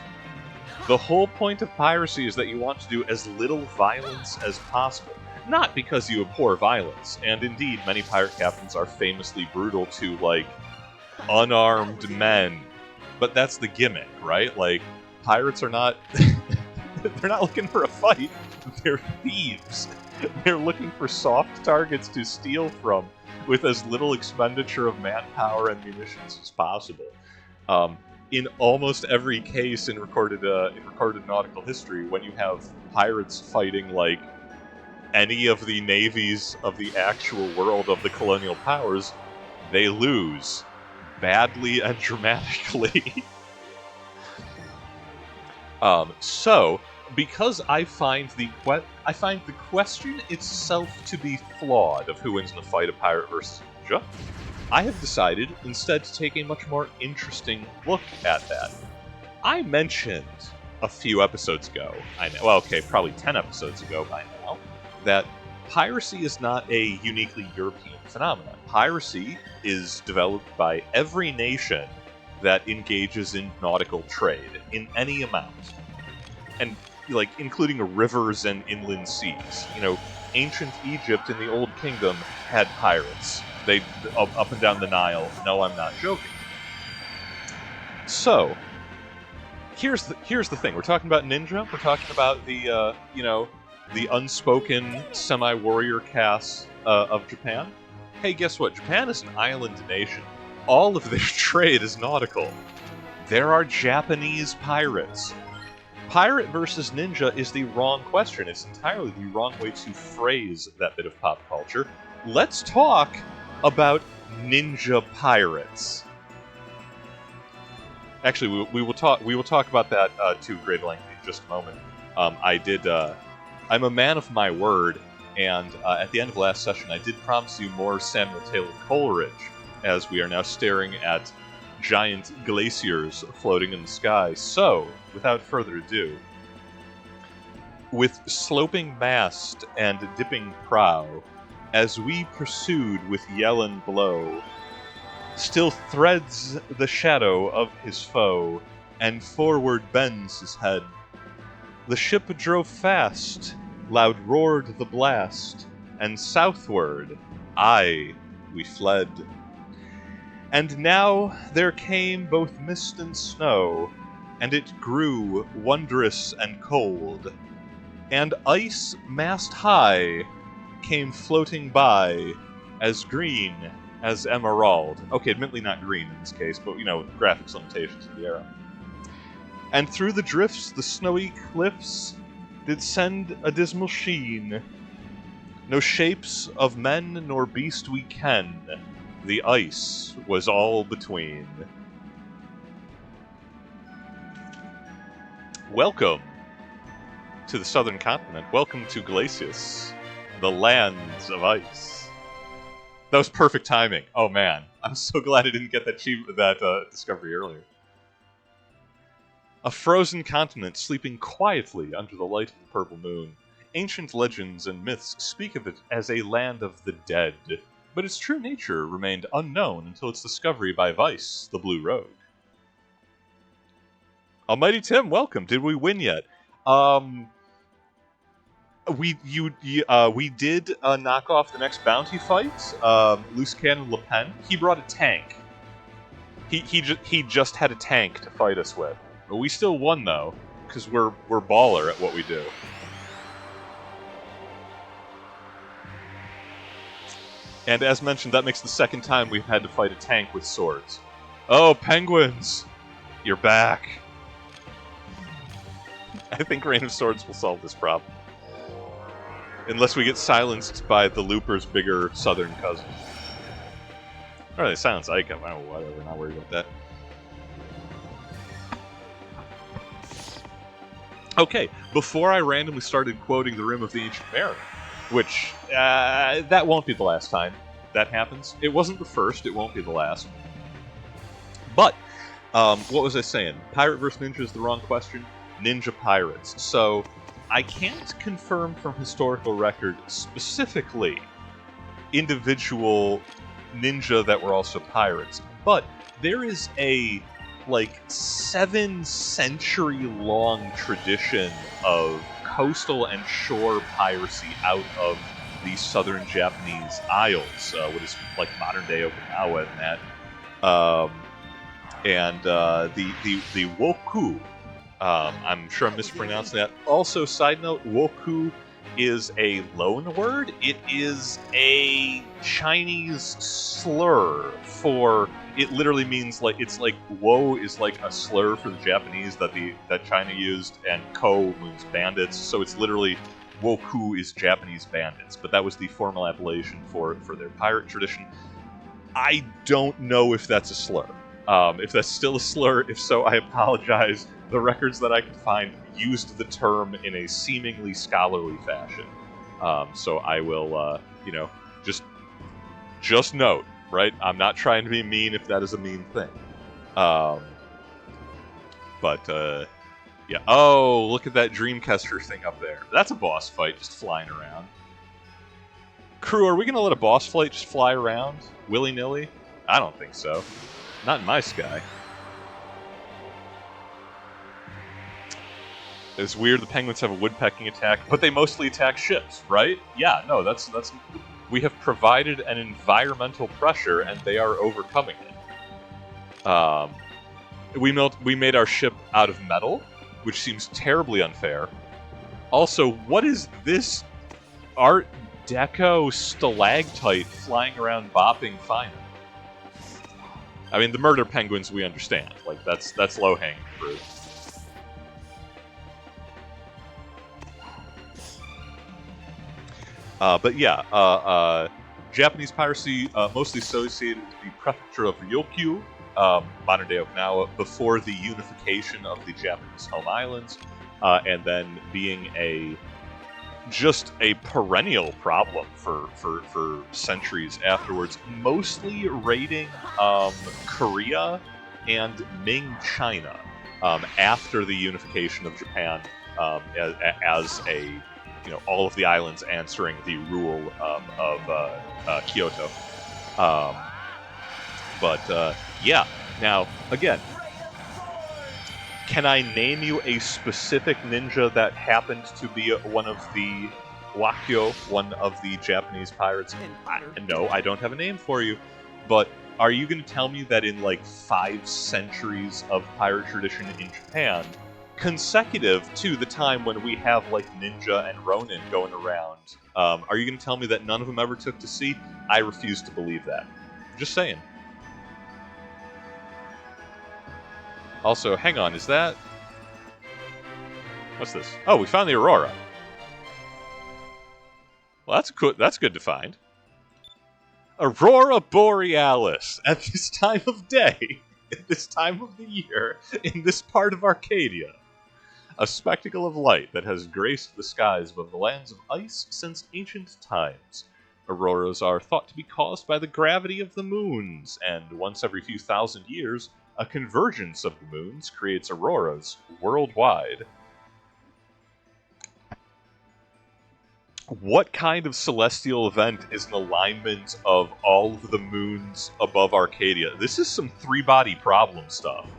The whole point of piracy is that you want to do as little violence as possible. Not because you abhor violence, and indeed, many pirate captains are famously brutal to, like, unarmed men. But that's the gimmick, right? Like, pirates are not... they're not looking for a fight. They're thieves. They're looking for soft targets to steal from with as little expenditure of manpower and munitions as possible. In almost every case in recorded nautical history, when you have pirates fighting, like, any of the navies of the actual world of the colonial powers, they lose. Badly and dramatically. So, because I find the question itself to be flawed of who wins in a fight, a pirate versus ninja, I have decided instead to take a much more interesting look at that. I mentioned a few episodes ago, well, okay, probably 10 episodes ago by now, that piracy is not a uniquely European phenomenon. Piracy is developed by every nation that engages in nautical trade in any amount. And, like, including rivers and inland seas. You know, ancient Egypt in the Old Kingdom had pirates. They up and down the Nile. No, I'm not joking. So, here's the thing. We're talking about ninja. We're talking about the the unspoken semi-warrior caste of Japan. Hey, guess what? Japan is an island nation. All of their trade is nautical. There are Japanese pirates. Pirate versus ninja is the wrong question. It's entirely the wrong way to phrase that bit of pop culture. Let's talk about ninja pirates. Actually, we will talk about that to great length in just a moment. I'm a man of my word, And at the end of last session, I did promise you more Samuel Taylor Coleridge, as we are now staring at giant glaciers floating in the sky. So, without further ado, with sloping mast and dipping prow, as we pursued with yell and blow, still threads the shadow of his foe, and forward bends his head. The ship drove fast, loud roared the blast, and southward, aye, we fled. And now there came both mist and snow, and it grew wondrous and cold, and ice mast high came floating by, as green as emerald. Okay, admittedly not green in this case, but, graphics limitations of the era. And through the drifts, the snowy cliffs did send a dismal sheen. No shapes of men nor beast we ken, the ice was all between. Welcome to the southern continent. Welcome to Glacis, the lands of ice. That was perfect timing. Oh man, I'm so glad I didn't get that discovery earlier. A frozen continent sleeping quietly under the light of the purple moon. Ancient legends and myths speak of it as a land of the dead, but its true nature remained unknown until its discovery by Vice, the Blue Rogue. Almighty Tim, welcome. Did we win yet? We did knock off the next bounty fight. Loose Cannon Le Pen. He brought a tank. He just had a tank to fight us with. But we still won though, because we're baller at what we do. And as mentioned, that makes the second time we've had to fight a tank with swords. Oh, penguins! You're back! I think Rain of Swords will solve this problem. Unless we get silenced by the Looper's bigger southern cousin. Alright, silence Ica. Well, whatever, not worried about that. Okay, before I randomly started quoting the Rim of the Ancient Mariner, which, that won't be the last time that happens. It wasn't the first, it won't be the last. But, what was I saying? Pirate vs. Ninja is the wrong question. Ninja pirates. So, I can't confirm from historical record specifically individual ninja that were also pirates, but there is a 7-century-long tradition of coastal and shore piracy out of the southern Japanese isles, what is like modern-day Okinawa and that. The woku, I'm sure I'm mispronouncing that. Also, side note, woku is a loan word. It is a Chinese slur for... It literally means woe is like a slur for the Japanese that China used, and ko means bandits. So it's literally woku is Japanese bandits, but that was the formal appellation for their pirate tradition. I don't know if that's a slur. If that's still a slur, if so, I apologize. The records that I could find used the term in a seemingly scholarly fashion. So I will, just note, right? I'm not trying to be mean if that is a mean thing. Yeah. Oh, look at that Dreamcaster thing up there. That's a boss fight just flying around. Crew, are we going to let a boss fight just fly around willy-nilly? I don't think so. Not in my sky. It's weird the penguins have a woodpecking attack, but they mostly attack ships, right? Yeah, no, that's... We have provided an environmental pressure, and they are overcoming it. We made our ship out of metal, which seems terribly unfair. Also, what is this Art Deco stalactite flying around bopping fire? I mean, the murder penguins we understand. Like, that's low-hanging fruit. But yeah, Japanese piracy mostly associated with the prefecture of Ryukyu, modern-day Okinawa, before the unification of the Japanese home islands, and then being a just a perennial problem for centuries afterwards, mostly raiding Korea and Ming China after the unification of Japan as a, you know, all of the islands answering the rule of Kyoto. Yeah, now, again, can I name you a specific ninja that happened to be one of the Wakyo, one of the Japanese pirates? No, I don't have a name for you. But are you going to tell me that in like 5 centuries of pirate tradition in Japan, consecutive to the time when we have like ninja and ronin going around, are you going to tell me that none of them ever took to sea? I refuse to believe that. Just saying. Also, hang on, is that... What's this? Oh, we found the Aurora. Well, that's good to find. Aurora Borealis, at this time of day, at this time of the year, in this part of Arcadia. A spectacle of light that has graced the skies above the lands of ice since ancient times. Auroras are thought to be caused by the gravity of the moons, and once every few thousand years, a convergence of the moons creates auroras worldwide. What kind of celestial event is an alignment of all of the moons above Arcadia? This is some 3-body problem stuff.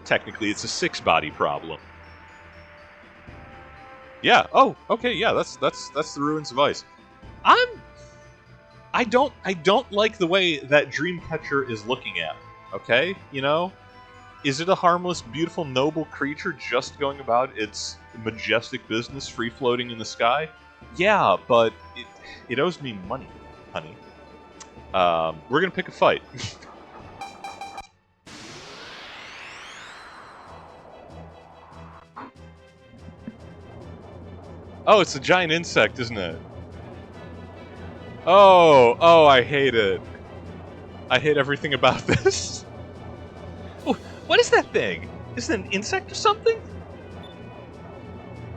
Technically, it's a 6-body problem. Yeah. Oh, okay. Yeah, that's the ruins of ice. I don't like the way that Dreamcatcher is looking at me. Okay, you know, is it a harmless, beautiful, noble creature just going about its majestic business, free floating in the sky? Yeah, but it owes me money, honey. We're gonna pick a fight. Oh, it's a giant insect, isn't it? Oh, I hate it. I hate everything about this. Oh, what is that thing? Is it an insect or something?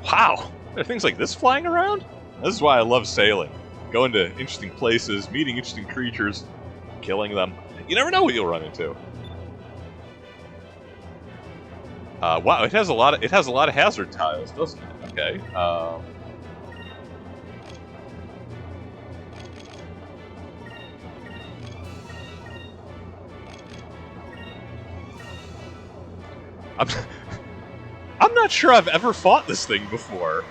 Wow, there are things like this flying around? This is why I love sailing. Going to interesting places, meeting interesting creatures, killing them. You never know what you'll run into. Wow, it has a lot of hazard tiles, doesn't it? Okay. I'm not sure I've ever fought this thing before.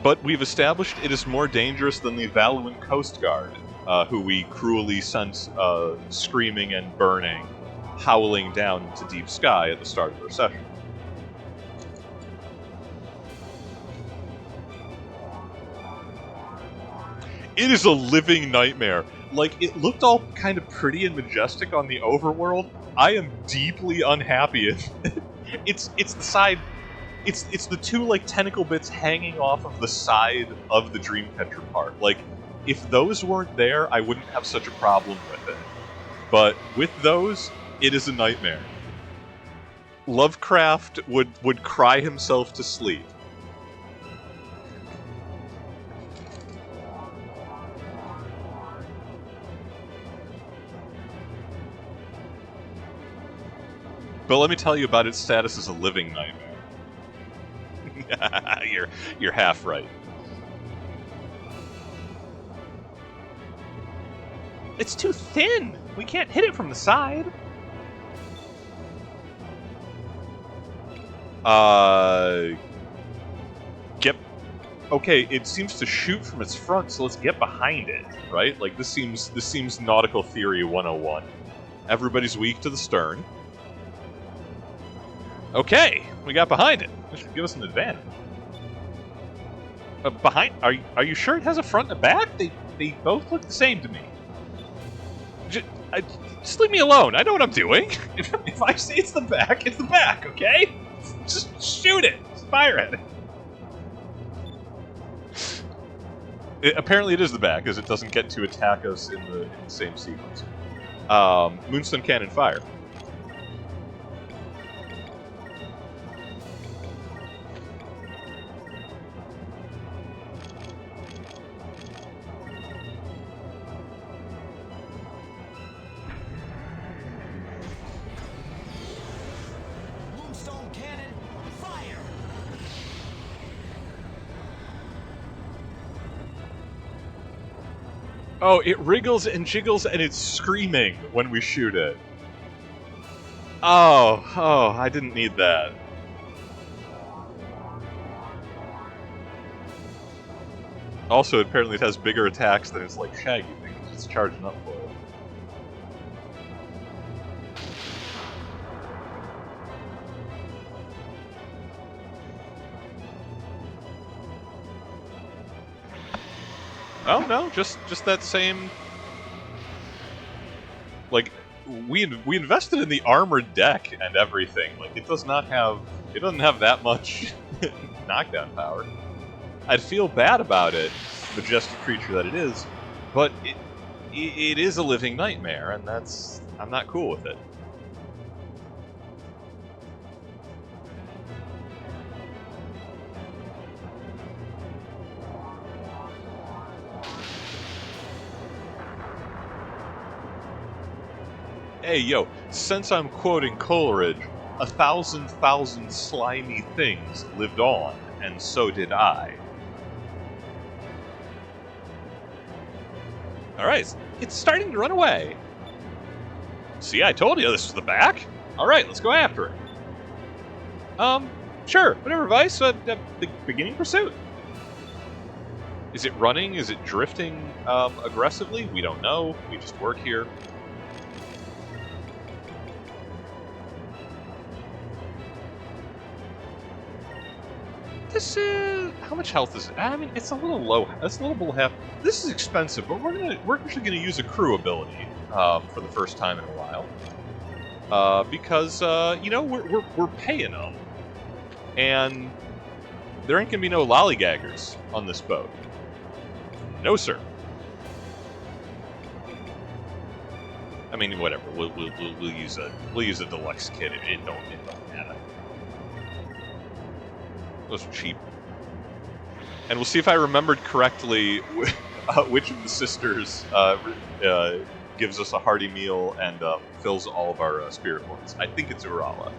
But we've established it is more dangerous than the Valuan Coast Guard, who we cruelly sent screaming and burning, howling down into deep sky at the start of our session. It is a living nightmare. Like, it looked all kind of pretty and majestic on the overworld. I am deeply unhappy. It's the side... It's the 2, like, tentacle bits hanging off of the side of the Dreamcatcher part. Like, if those weren't there, I wouldn't have such a problem with it. But with those, it is a nightmare. Lovecraft would cry himself to sleep. But let me tell you about its status as a living nightmare. You're half right. It's too thin! We can't hit it from the side! Okay, it seems to shoot from its front, so let's get behind it, right? Like, this seems Nautical Theory 101. Everybody's weak to the stern. Okay, we got behind it. This should give us an advantage. Behind? Are you sure it has a front and a back? They both look the same to me. Just leave me alone. I know what I'm doing. If I say it's the back, it's the back. Okay? Just shoot it. Just fire it. Apparently it is the back, as it doesn't get to attack us in the same sequence. Moonstone Cannon Fire. Moonstone cannon, fire! Oh, it wriggles and jiggles and it's screaming when we shoot it. Oh, I didn't need that. Also, apparently it has bigger attacks than its, like, Shaggy thing, because it's charging up for it. Oh, no, just that same... Like, we invested in the armored deck and everything. Like, it doesn't have that much knockdown power. I'd feel bad about it, majestic creature that it is, but it is a living nightmare, and I'm not cool with it. Hey, yo, since I'm quoting Coleridge, 1,000 slimy things lived on, and so did I. Alright, it's starting to run away. See, I told you this was the back. Alright, let's go after it. Sure, whatever, Vice, the beginning pursuit. Is it running? Is it drifting aggressively? We don't know. We just work here. This is... How much health is it? I mean, it's a little low. It's a little below half. This is expensive, but we're actually gonna use a crew ability for the first time in a while. Because you know, we're paying them, and there ain't gonna be no lollygaggers on this boat. No, sir. I mean, whatever. We'll use a deluxe kit. It don't matter. Those are cheap. And we'll see if I remembered correctly which of the sisters gives us a hearty meal and fills all of our spirit points. I think it's Urala.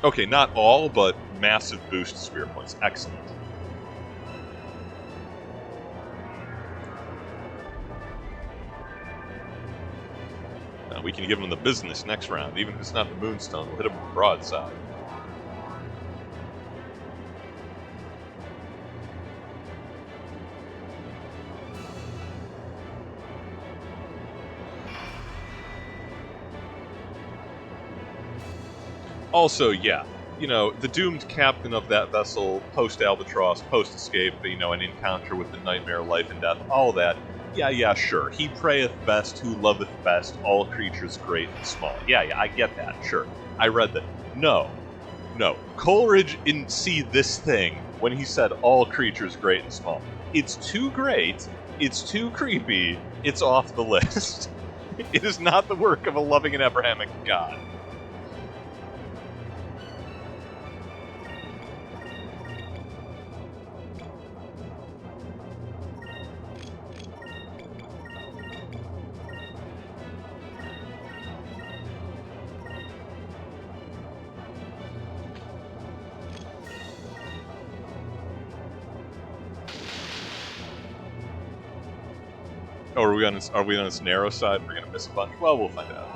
Okay, not all, but massive boost to spirit points. Excellent. We can give them the business next round. Even if it's not the Moonstone, we'll hit them with the broadside. Also, yeah, you know, the doomed captain of that vessel, post-Albatross, post-escape, you know, an encounter with the nightmare, life and death, all that. Yeah, sure. He prayeth best who loveth best, all creatures great and small. Yeah, I get that, sure. I read that. No. Coleridge didn't see this thing when he said all creatures great and small. It's too great, it's too creepy, it's off the list. It is not the work of a loving and Abrahamic God. Oh, are we on its narrow side? We're gonna miss a bunch. Well, we'll find out.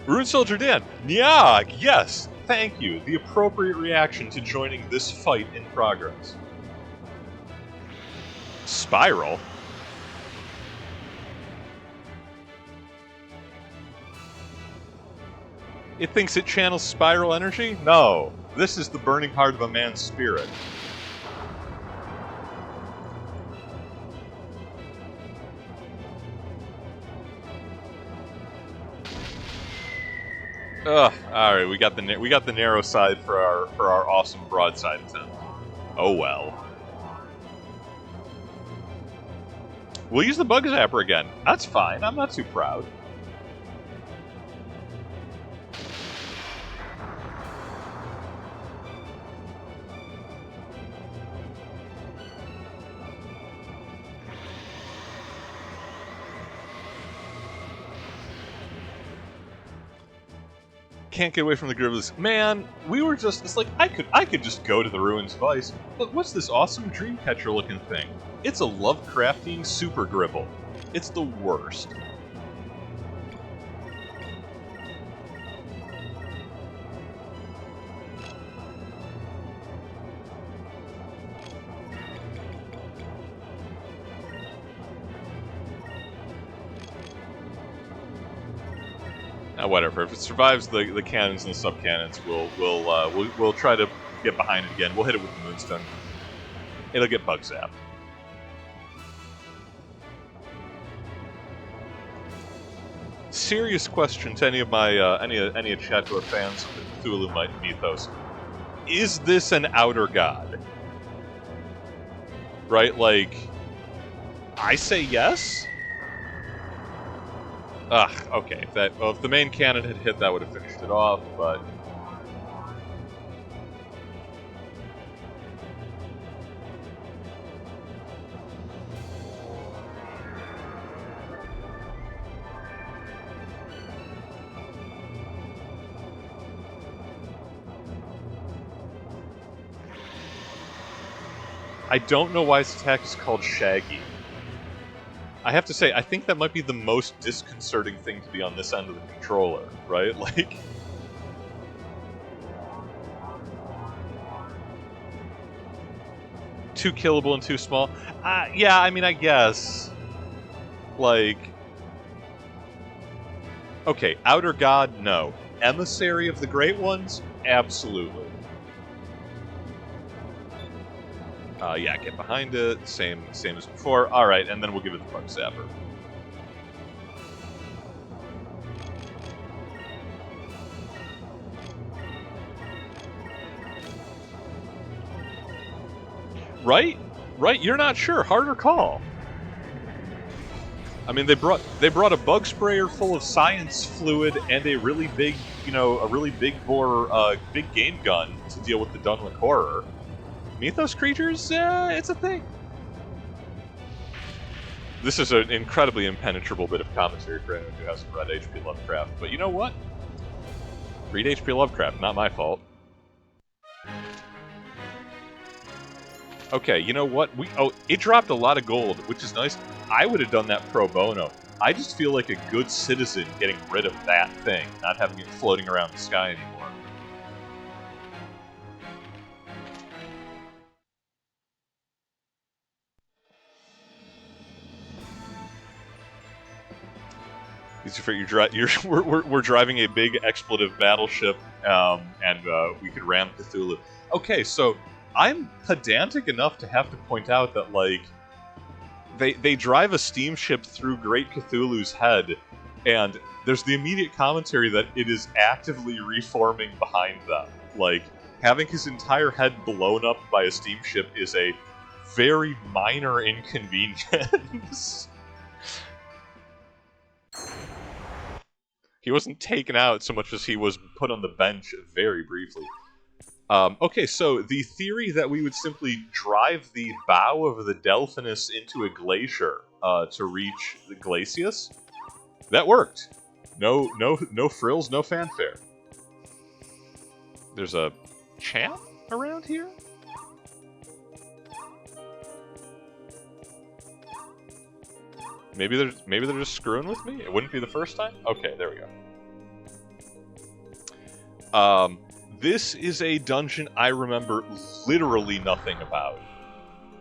Rune Soldier Dan, Nyag, yes, thank you. The appropriate reaction to joining this fight in progress. Spiral. It thinks it channels spiral energy? No, this is the burning heart of a man's spirit. Ugh. All right, we got the narrow side for our awesome broadside attempt. Oh well. We'll use the bug zapper again. That's fine. I'm not too proud. Can't get away from the grip of this. Man, we were just, it's like, I could just go to the Ruins of Ice. Look, what's this awesome Dreamcatcher looking thing? It's a Lovecraftian super gribble. It's the worst. Whatever. If it survives the cannons and the sub-cannons, we'll try to get behind it again. We'll hit it with the Moonstone. It'll get bug zapped. Serious question to any of my any of Chateau fans of the Cthulhu mythos: is this an outer god? Right? Like, I say yes. Ugh, okay. If the main cannon had hit, that would have finished it off, but... I don't know why his attack is called Shaggy. I have to say, I think that might be the most disconcerting thing to be on this end of the controller, right? Like... too killable and too small? Yeah, I mean, I guess. Like... Okay, Outer God, no. Emissary of the Great Ones? Absolutely. Yeah, get behind it. Same as before. Alright, and then we'll give it the bug zapper. Right? Right, you're not sure. Harder call. I mean, they brought a bug sprayer full of science fluid and a really big, a really big bore, big game gun to deal with the Dunwich horror. Mythos creatures, it's a thing. This is an incredibly impenetrable bit of commentary for anyone who hasn't read H.P. Lovecraft, but you know what? Read H.P. Lovecraft, not my fault. Okay, you know what? It dropped a lot of gold, which is nice. I would have done that pro bono. I just feel like a good citizen getting rid of that thing, not having it floating around the sky anymore. We're driving a big expletive battleship, and we could ram Cthulhu. Okay, so I'm pedantic enough to have to point out that, like, they drive a steamship through Great Cthulhu's head, and there's the immediate commentary that it is actively reforming behind them. Like, having his entire head blown up by a steamship is a very minor inconvenience. He wasn't taken out so much as he was put on the bench very briefly. Okay, so the theory that we would simply drive the bow of the Delphinus into a glacier to reach the Glacis, that worked. No frills, no fanfare. There's a champ around here? Maybe they're just screwing with me? It wouldn't be the first time? Okay, there we go. This is a dungeon I remember literally nothing about.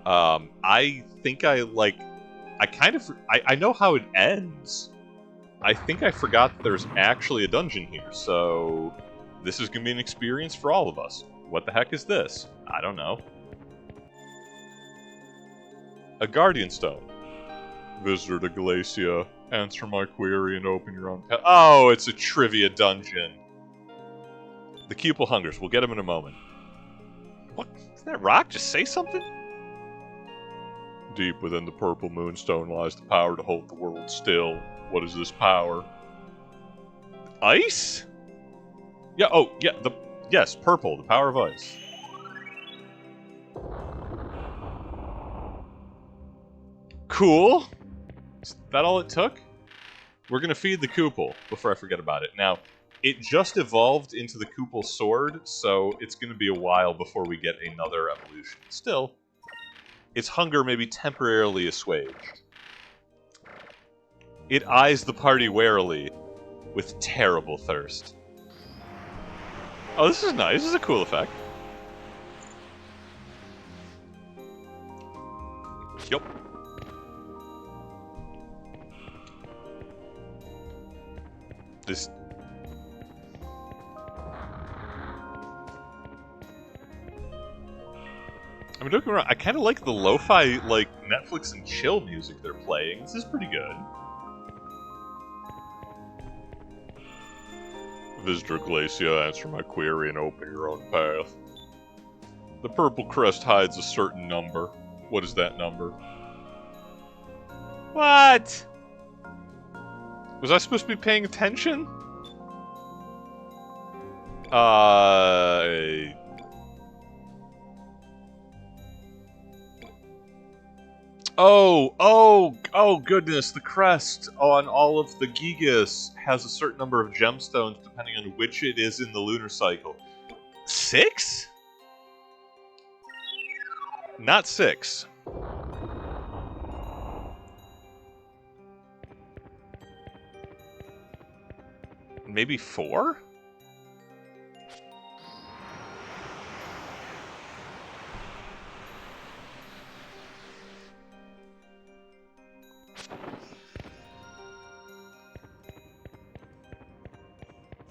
I think I know how it ends. I think I forgot that there's actually a dungeon here, so this is gonna be an experience for all of us. What the heck is this? I don't know. A Guardian Stone. Visitor to Glacia. Answer my query and open your own path. Oh, it's a trivia dungeon. The Cupel hungers. We'll get him in a moment. What? Did that rock just say something? Deep within the purple moonstone lies the power to hold the world still. What is this power? Ice? Yeah, oh, yeah, yes, purple, the power of ice. Cool. Is that all it took? We're gonna feed the Cupel before I forget about it. Now, it just evolved into the Cupel sword, so it's gonna be a while before we get another evolution. Still, its hunger may be temporarily assuaged. It eyes the party warily, with terrible thirst. Oh, this is nice. This is a cool effect. Yup. This... I mean, don't get me wrong, I kind of like the lo-fi, like, Netflix and chill music they're playing. This is pretty good. Visitor Glacia, answer my query and open your own path. The purple crest hides a certain number. What is that number? What? Was I supposed to be paying attention? Oh goodness, the crest on all of the Gigas has a certain number of gemstones depending on which it is in the lunar cycle. 6? Not 6. Maybe 4?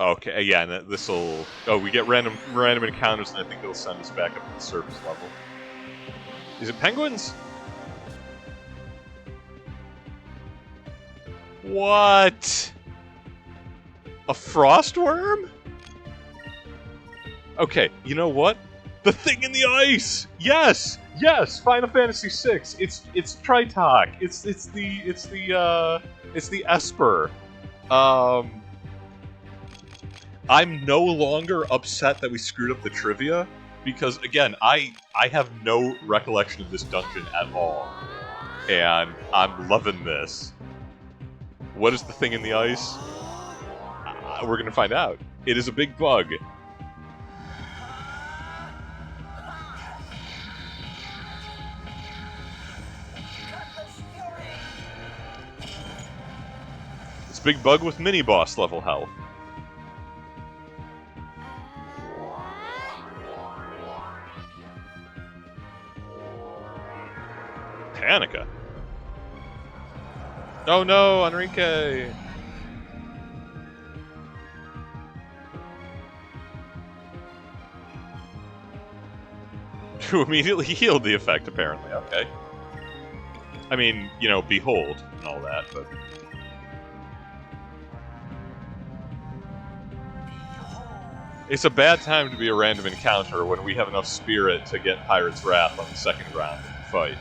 Okay, yeah, and this'll... Oh, we get random encounters, and I think it'll send us back up to the surface level. Is it penguins? What? A frost worm? Okay, you know what? The thing in the ice! Yes! Yes! Final Fantasy VI! It's Tritok! It's the Esper. I'm no longer upset that we screwed up the trivia, because, again, I have no recollection of this dungeon at all. And I'm loving this. What is the thing in the ice? We're gonna find out. It is a big bug. It's a big bug with mini-boss level health. Panica. Oh no, Enrique! Who immediately healed the effect, apparently. Okay. I mean, you know, behold and all that, but... It's a bad time to be a random encounter when we have enough spirit to get Pirate's Wrath on the second round of the fight.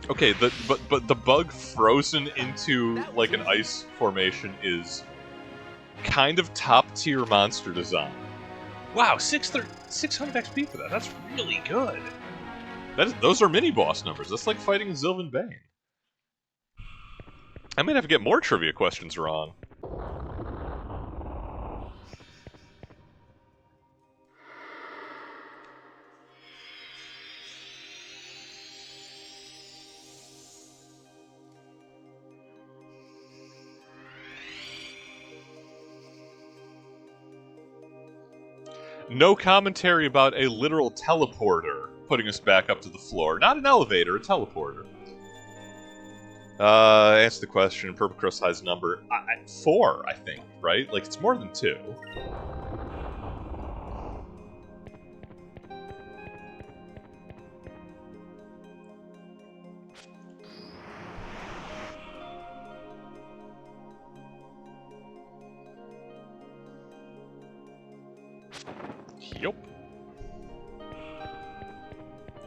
Okay, but the bug frozen into like an ice formation is kind of top-tier monster design. Wow, 600 XP for that. That's really good. Those are mini-boss numbers. That's like fighting Sylvan Bane. I might have to get more trivia questions wrong. No commentary about a literal teleporter putting us back up to the floor. Not an elevator, a teleporter. Answer the question. Purple Crust has number 4, I think, right? Like, it's more than 2.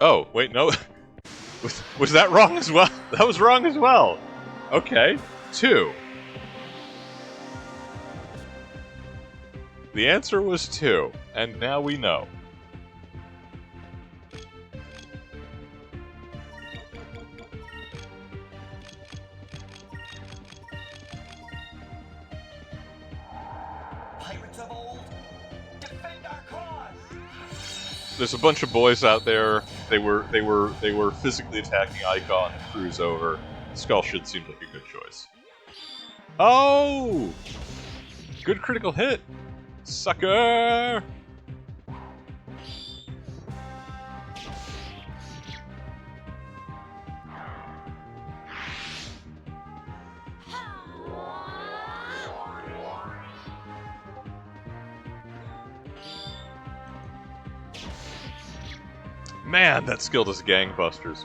Oh, wait, no. Was that wrong as well? That was wrong as well. Okay, 2. The answer was 2, and now we know. Pirates of old, defend our cause! There's a bunch of boys out there. They were physically attacking Icon and cruise over. Skull Shit seemed like a good choice. Oh! Good critical hit. Sucker! Man, that skill does gangbusters.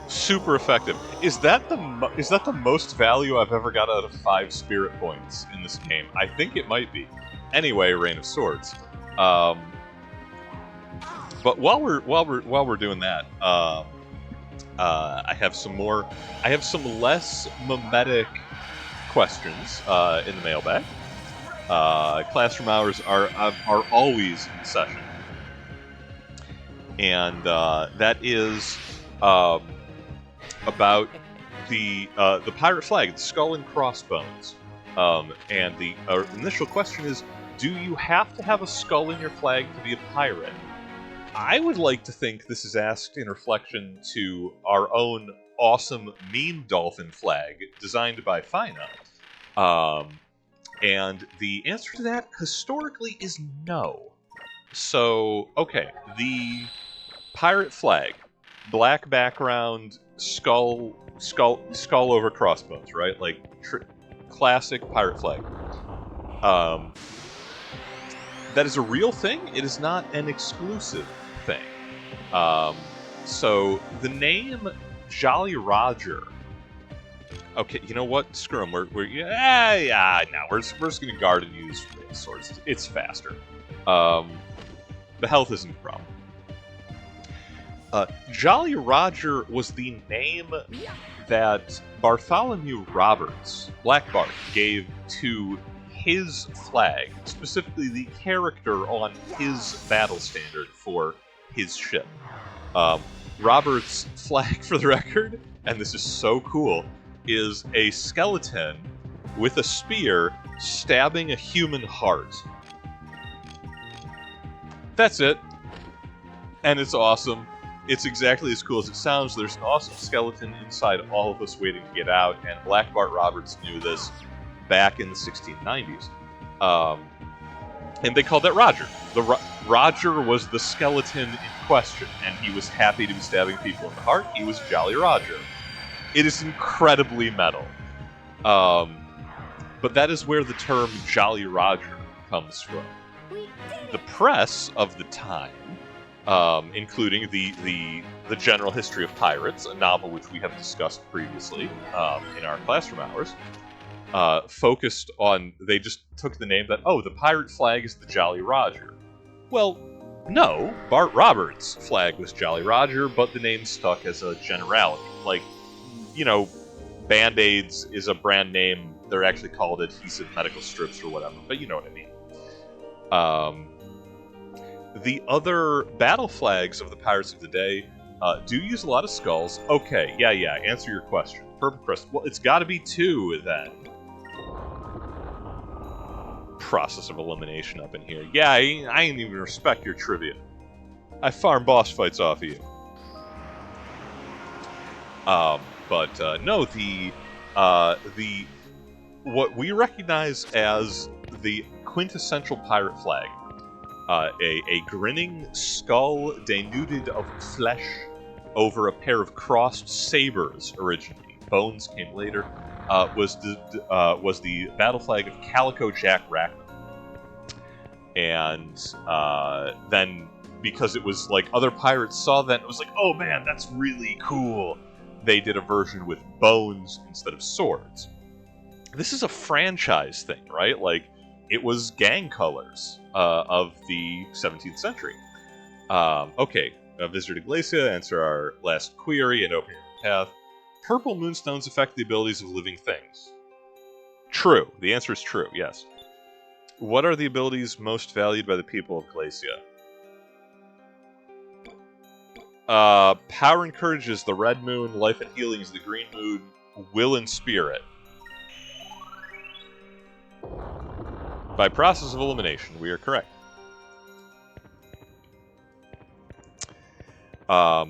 Super effective. Is that the most value I've ever got out of 5 spirit points in this game? I think it might be. Anyway, Rain of Swords. But while we're doing that, I have some more. I have some less mimetic questions in the mailbag. Classroom hours are always in session, and that is about the pirate flag, the skull and crossbones. And the initial question is, do you have to have a skull in your flag to be a pirate? I would like to think this is asked in reflection to our own awesome meme dolphin flag designed by Fina. And the answer to that, historically, is no. So, okay, the pirate flag, black background, skull over crossbones, right? Like, classic pirate flag. That is a real thing. It is not an exclusive thing. So the name Jolly Roger. Okay, you know what? Screw him. We're just gonna guard and use Rain Swords. It's faster. The health isn't a problem. Jolly Roger was the name that Bartholomew Roberts, Black Bart, gave to his flag, specifically the character on his battle standard for his ship. Robert's flag, for the record, and this is so cool, is a skeleton with a spear stabbing a human heart. That's it. And it's awesome. It's exactly as cool as it sounds. There's an awesome skeleton inside all of us waiting to get out, and Black Bart Roberts knew this back in the 1690s. And they called that Roger. Roger was the skeleton in question, and he was happy to be stabbing people in the heart. He was Jolly Roger. It is incredibly metal. But that is where the term Jolly Roger comes from. The press of the time, including the General History of Pirates, a novel which we have discussed previously in our classroom hours, focused on, they just took the name that, oh, the pirate flag is the Jolly Roger. Well, no, Bart Roberts' flag was Jolly Roger, but the name stuck as a generality. Like, you know, Band-Aids is a brand name. They're actually called adhesive medical strips or whatever, but you know what I mean. The other battle flags of the pirates of the day do use a lot of skulls. Okay, yeah, answer your question. Purple Crest. Well, it's got to be 2, then. Process of elimination up in here. Yeah, I ain't even respect your trivia. I farm boss fights off of you. But no, the what we recognize as the quintessential pirate flag, a grinning skull denuded of flesh over a pair of crossed sabers originally. Bones came later. Was the battle flag of Calico Jack Rackman. And then, because it was like other pirates saw that, it was like, oh man, that's really cool. They did a version with bones instead of swords. This is a franchise thing, right? Like, it was gang colors of the 17th century. Okay, visitor to Glacia, answer our last query and open your path. Purple moonstones affect the abilities of living things. True. The answer is true, yes. What are the abilities most valued by the people of Glacia? Power and courage is the red moon, life and healing is the green moon, will and spirit. By process of elimination, we are correct. What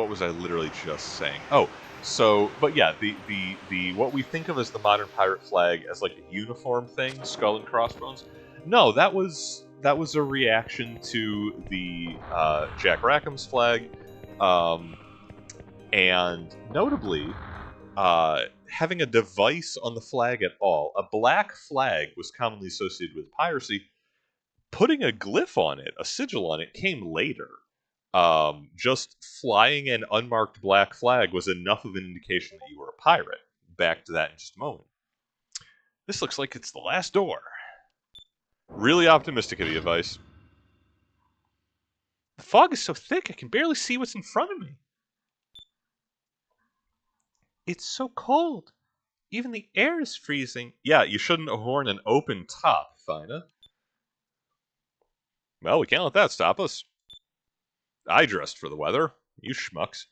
was I literally just saying? Oh, so, but yeah, the what we think of as the modern pirate flag as like a uniform thing, skull and crossbones. No, that was a reaction to the Jack Rackham's flag, and notably, having a device on the flag at all. A black flag was commonly associated with piracy. Putting a glyph on it, a sigil on it, came later. Just flying an unmarked black flag was enough of an indication that you were a pirate. Back to that in just a moment. This looks like it's the last door. Really optimistic of you, Vice. The fog is so thick I can barely see what's in front of me. It's so cold. Even the air is freezing. Yeah, you shouldn't horn an open top, Fina. Well, we can't let that stop us. I dressed for the weather. You schmucks.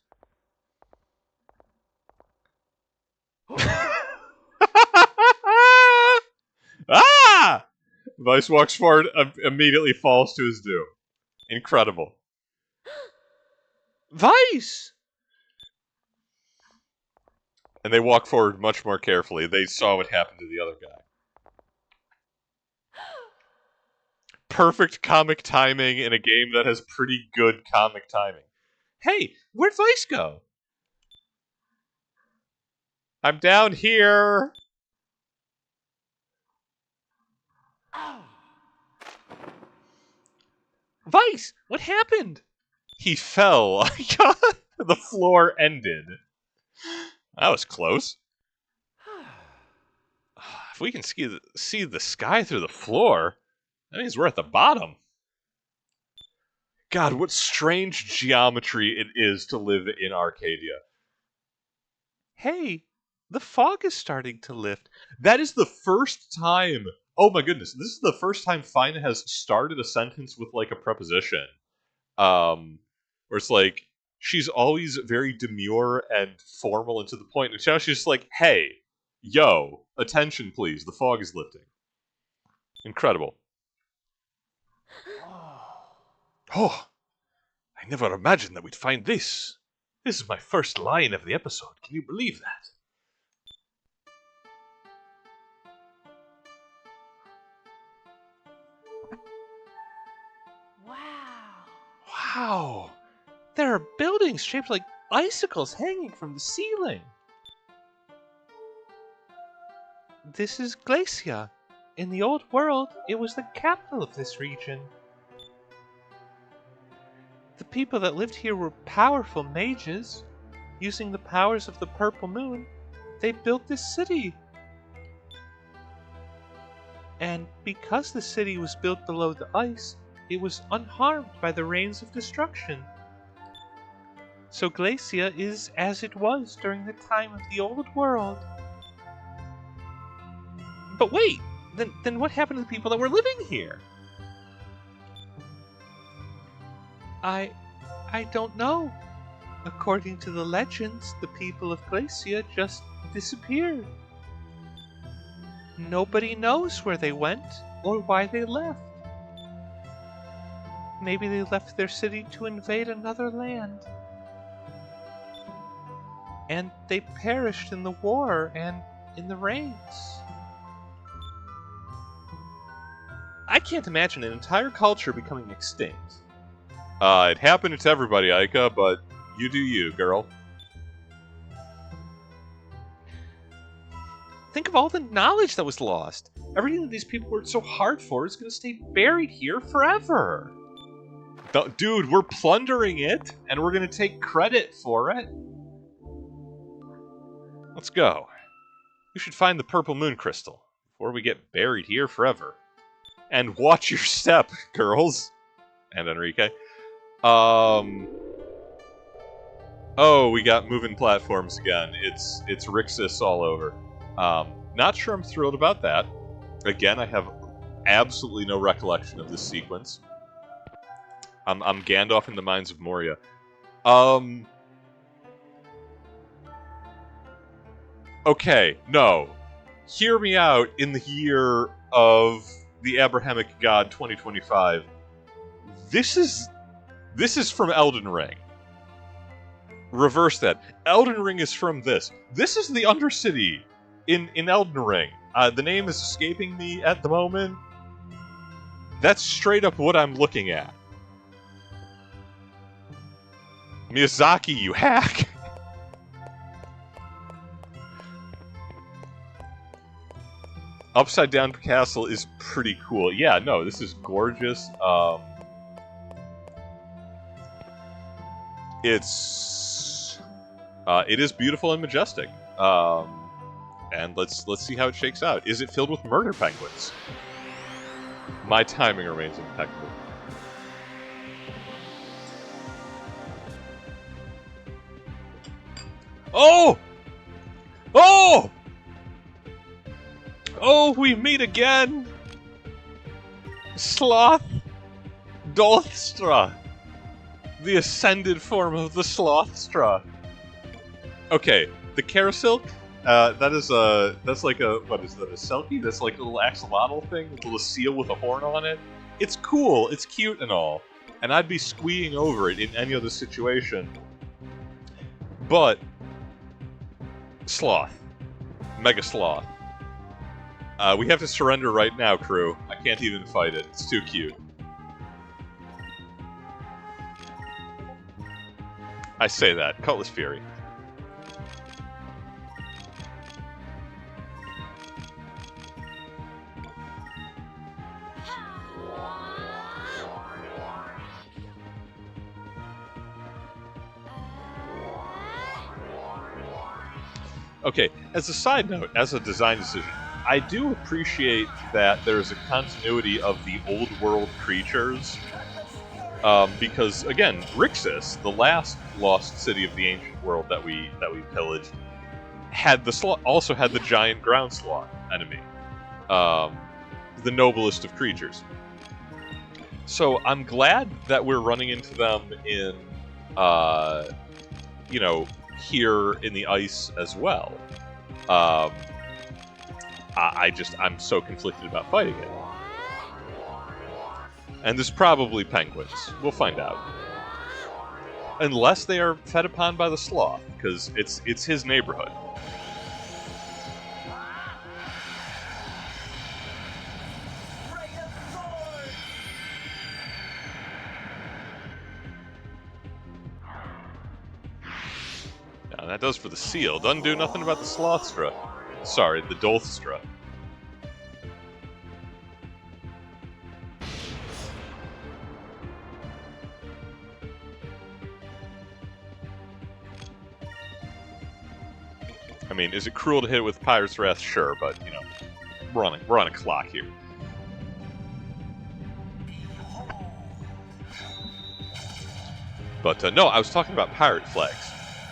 Ah! Vice walks forward, immediately falls to his doom. Incredible. Vice! And they walk forward much more carefully. They saw what happened to the other guy. Perfect comic timing in a game that has pretty good comic timing. Hey, where'd Vice go? I'm down here. Vice, what happened? He fell. The floor ended. That was close. If we can see the sky through the floor, that means we're at the bottom. God, what strange geometry it is to live in Arcadia. Hey, the fog is starting to lift. That is the first time. Oh my goodness, this is the first time Fina has started a sentence with like a preposition. Where it's like, she's always very demure and formal and to the point, and now she's just like, hey, yo, attention please, the fog is lifting. Incredible. Oh, I never imagined that we'd find this. This is my first line of the episode. Can you believe that? Wow. Wow. There are buildings shaped like icicles hanging from the ceiling. This is Glacia. In the old world, it was the capital of this region. The people that lived here were powerful mages. Using the powers of the purple moon, they built this city. And because the city was built below the ice, it was unharmed by the rains of destruction. So Glacia is as it was during the time of the old world. But wait, then what happened to the people that were living here? I don't know. According to the legends, the people of Glacia just disappeared. Nobody knows where they went or why they left. Maybe they left their city to invade another land. And they perished in the war and in the rains. I can't imagine an entire culture becoming extinct. It happened to everybody, Aika, but you do you, girl. think of all the knowledge that was lost. Everything that these people worked so hard for is going to stay buried here forever. Dude, we're plundering it, and we're going to take credit for it. Let's go. We should find the purple moon crystal before we get buried here forever. And watch your step, girls. And Enrique. Oh, we got moving platforms again. It's Rixis all over. Not sure I'm thrilled about that. Again, I have absolutely no recollection of this sequence. I'm Gandalf in the Mines of Moria. Okay, no. Hear me out in the year of the Abrahamic God 2025. This is from Elden Ring. Reverse that. Elden Ring is from this. This is the Undercity in Elden Ring. The name is escaping me at the moment. That's straight up what I'm looking at. Miyazaki, you hack! Upside Down Castle is pretty cool. Yeah, no, this is gorgeous. It is beautiful and majestic. And let's see how it shakes out. Is it filled with murder penguins? My timing remains impeccable. Oh! Oh! Oh, we meet again! Sloth Dolthstra! The ascended form of the Slothstra. Okay, the Carasilk, that's like a, what is that, a Selkie? That's like a little axolotl thing, a little seal with a horn on it. It's cool, it's cute and all, and I'd be squeeing over it in any other situation. But, Sloth. Mega Sloth. We have to surrender right now, crew. I can't even fight it, it's too cute. I say that. Cutlass Fury. Okay, as a side note, as a design decision, I do appreciate that there's a continuity of the old world creatures. Because again, Rixis, the last lost city of the ancient world that we pillaged, had also had the giant ground sloth enemy, the noblest of creatures. So I'm glad that we're running into them in, here in the ice as well. I'm so conflicted about fighting it. And there's probably penguins. We'll find out. Unless they are fed upon by the sloth, because it's his neighborhood. Now that does for the seal. Doesn't do nothing about the Slothstra. Sorry, the Dolthstra. I mean, is it cruel to hit it with Pirate's Wrath? Sure, but, you know, we're on a clock here. But, no, I was talking about pirate flags.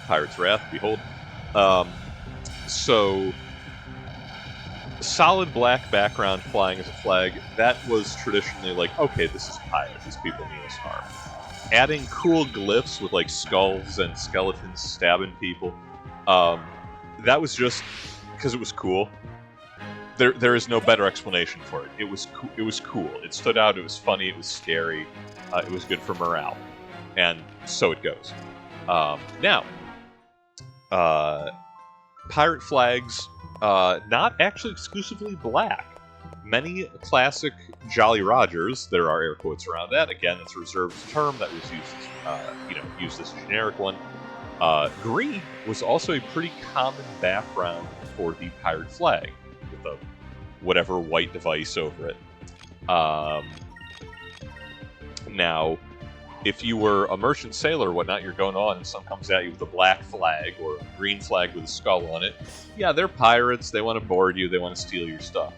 Pirate's Wrath, behold. So, solid black background flying as a flag, that was traditionally like, okay, this is a pirate, these people mean us harm. Adding cool glyphs with, like, skulls and skeletons stabbing people, that was just because it was cool. There is no better explanation for it. It was cool. It stood out. It was funny. It was scary. It was good for morale, and so it goes. Now, pirate flags, not actually exclusively black. Many classic Jolly Rogers, there are air quotes around that. Again, it's a reserved term that was used as a generic one. Green was also a pretty common background for the pirate flag with the whatever white device over it. Now, if you were a merchant sailor or whatnot, you're going on and someone comes at you with a black flag or a green flag with a skull on it. Yeah, they're pirates. They want to board you. They want to steal your stuff.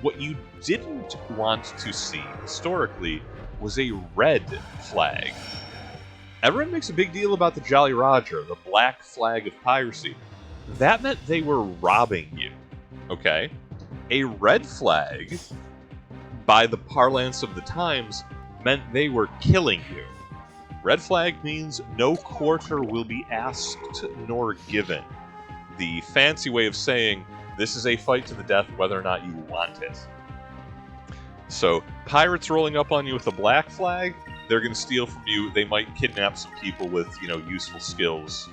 What you didn't want to see, historically, was a red flag. Everyone makes a big deal about the Jolly Roger, the black flag of piracy. That meant they were robbing you, okay? A red flag, by the parlance of the times, meant they were killing you. Red flag means no quarter will be asked nor given. The fancy way of saying, this is a fight to the death whether or not you want it. So, pirates rolling up on you with a black flag, they're going to steal from you. They might kidnap some people with, useful skills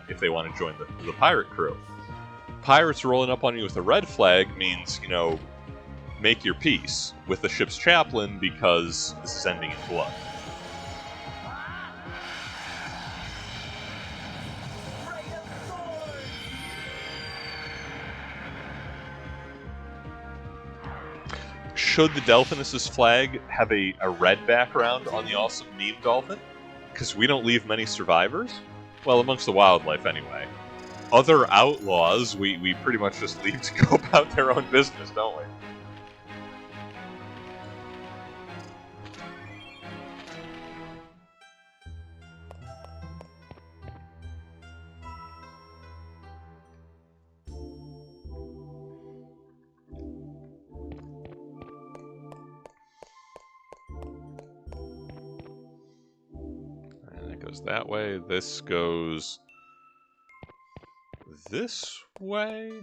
if they want to join the pirate crew. Pirates rolling up on you with a red flag means, make your peace with the ship's chaplain because this is ending in blood. Should the Delphinus' flag have a red background on the awesome meme dolphin? Because we don't leave many survivors? Well, amongst the wildlife, anyway. Other outlaws, we pretty much just leave to go about their own business, don't we? That way, this goes this way.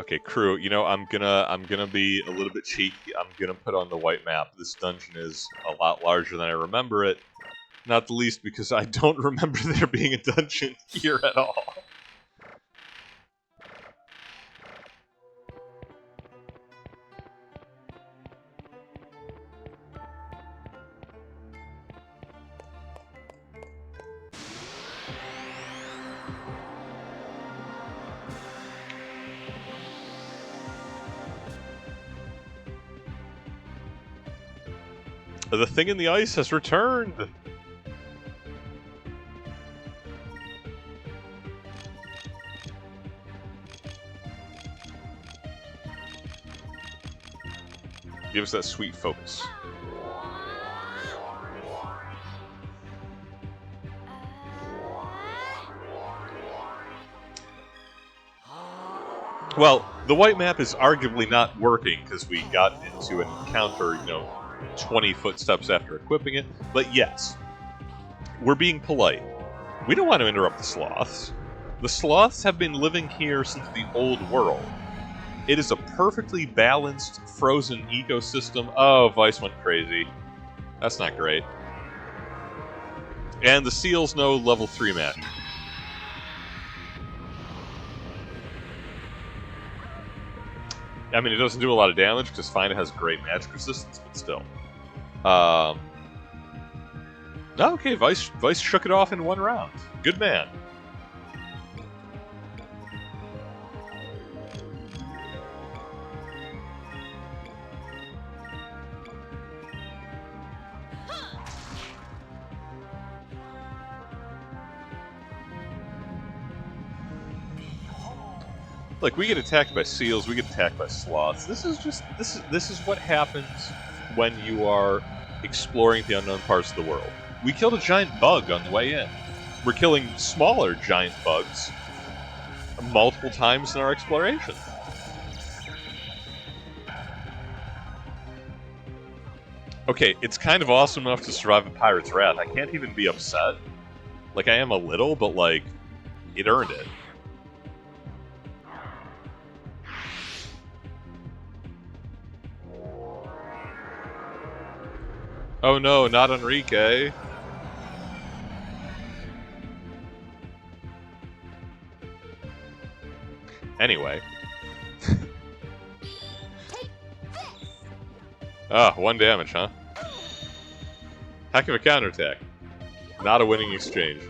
Okay, crew, I'm gonna be a little bit cheeky. I'm gonna put on the white map. This dungeon is a lot larger than I remember it. Not the least because I don't remember there being a dungeon here at all. The thing in the ice has returned! Give us that sweet focus. Well, the white map is arguably not working because we got into an encounter, 20 footsteps after equipping it, but yes, we're being polite. We don't want to interrupt the sloths. The sloths have been living here since the old world. It is a perfectly balanced, frozen ecosystem. Oh, Vice went crazy. That's not great. And the seals know level 3 magic. I mean, it doesn't do a lot of damage because Fina has great magic resistance, but still. Okay, Vice shook it off in one round. Good man. Like, we get attacked by seals, we get attacked by sloths. This is what happens when you are exploring the unknown parts of the world. We killed a giant bug on the way in. We're killing smaller giant bugs multiple times in our exploration. Okay, it's kind of awesome enough to survive a pirate's wrath. I can't even be upset. Like, I am a little, but, like, it earned it. Oh no, not Enrique. Anyway. Ah, 1 damage, huh? Heck of a counterattack. Not a winning exchange.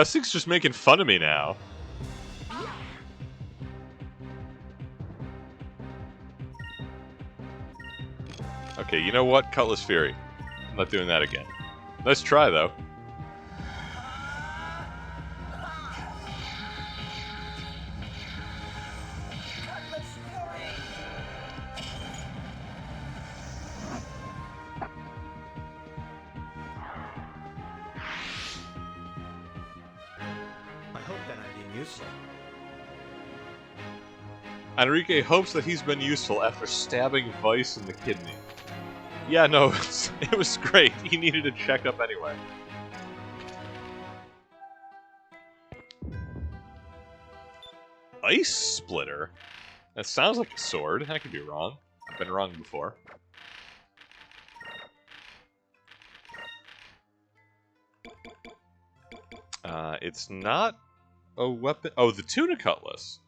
Sig's just making fun of me now. Okay, you know what? Cutlass Fury. I'm not doing that again. Nice try, though. I hope that I'm being useful. Enrique hopes that he's been useful after stabbing Vice in the kidney. Yeah, no, it was great. He needed a checkup anyway. Ice Splitter? That sounds like a sword. I could be wrong. I've been wrong before. It's not a weapon. Oh, the Tuna Cutlass.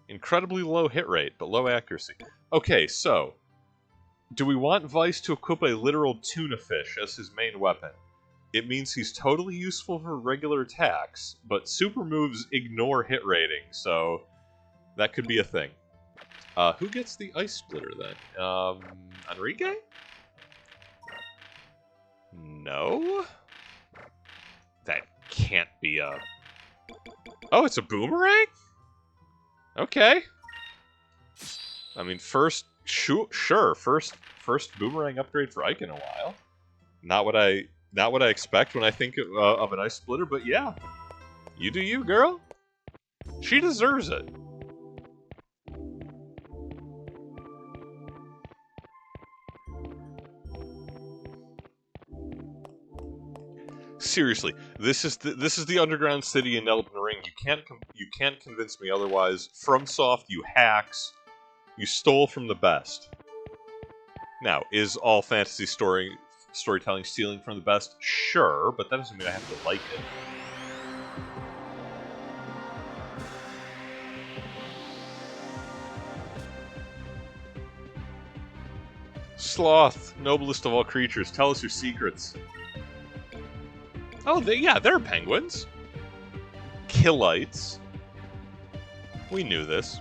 Incredibly low hit rate, but low accuracy. Okay, so do we want Vice to equip a literal tuna fish as his main weapon? It means he's totally useful for regular attacks, but super moves ignore hit rating, so that could be a thing. Who gets the Ice Splitter then? Enrique? No? That can't be a... Oh, it's a boomerang? Okay. I mean, first boomerang upgrade for Ike in a while. Not what I expect when I think of an Ice Splitter, but yeah. You do you, girl. She deserves it. Seriously, this is the underground city in Elden Ring. You can't convince me otherwise. FromSoft, you hacks, you stole from the best. Now, is all fantasy storytelling stealing from the best? Sure, but that doesn't mean I have to like it. Sloth, noblest of all creatures, tell us your secrets. Oh, they're penguins. Killites. We knew this.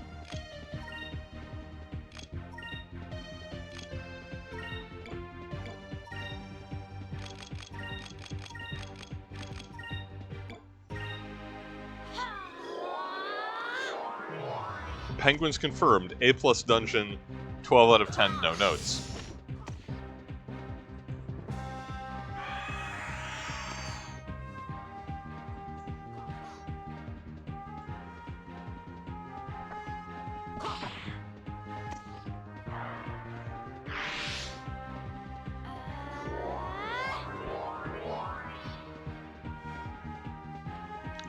Penguins confirmed. A+ dungeon, 12 out of 10, no notes.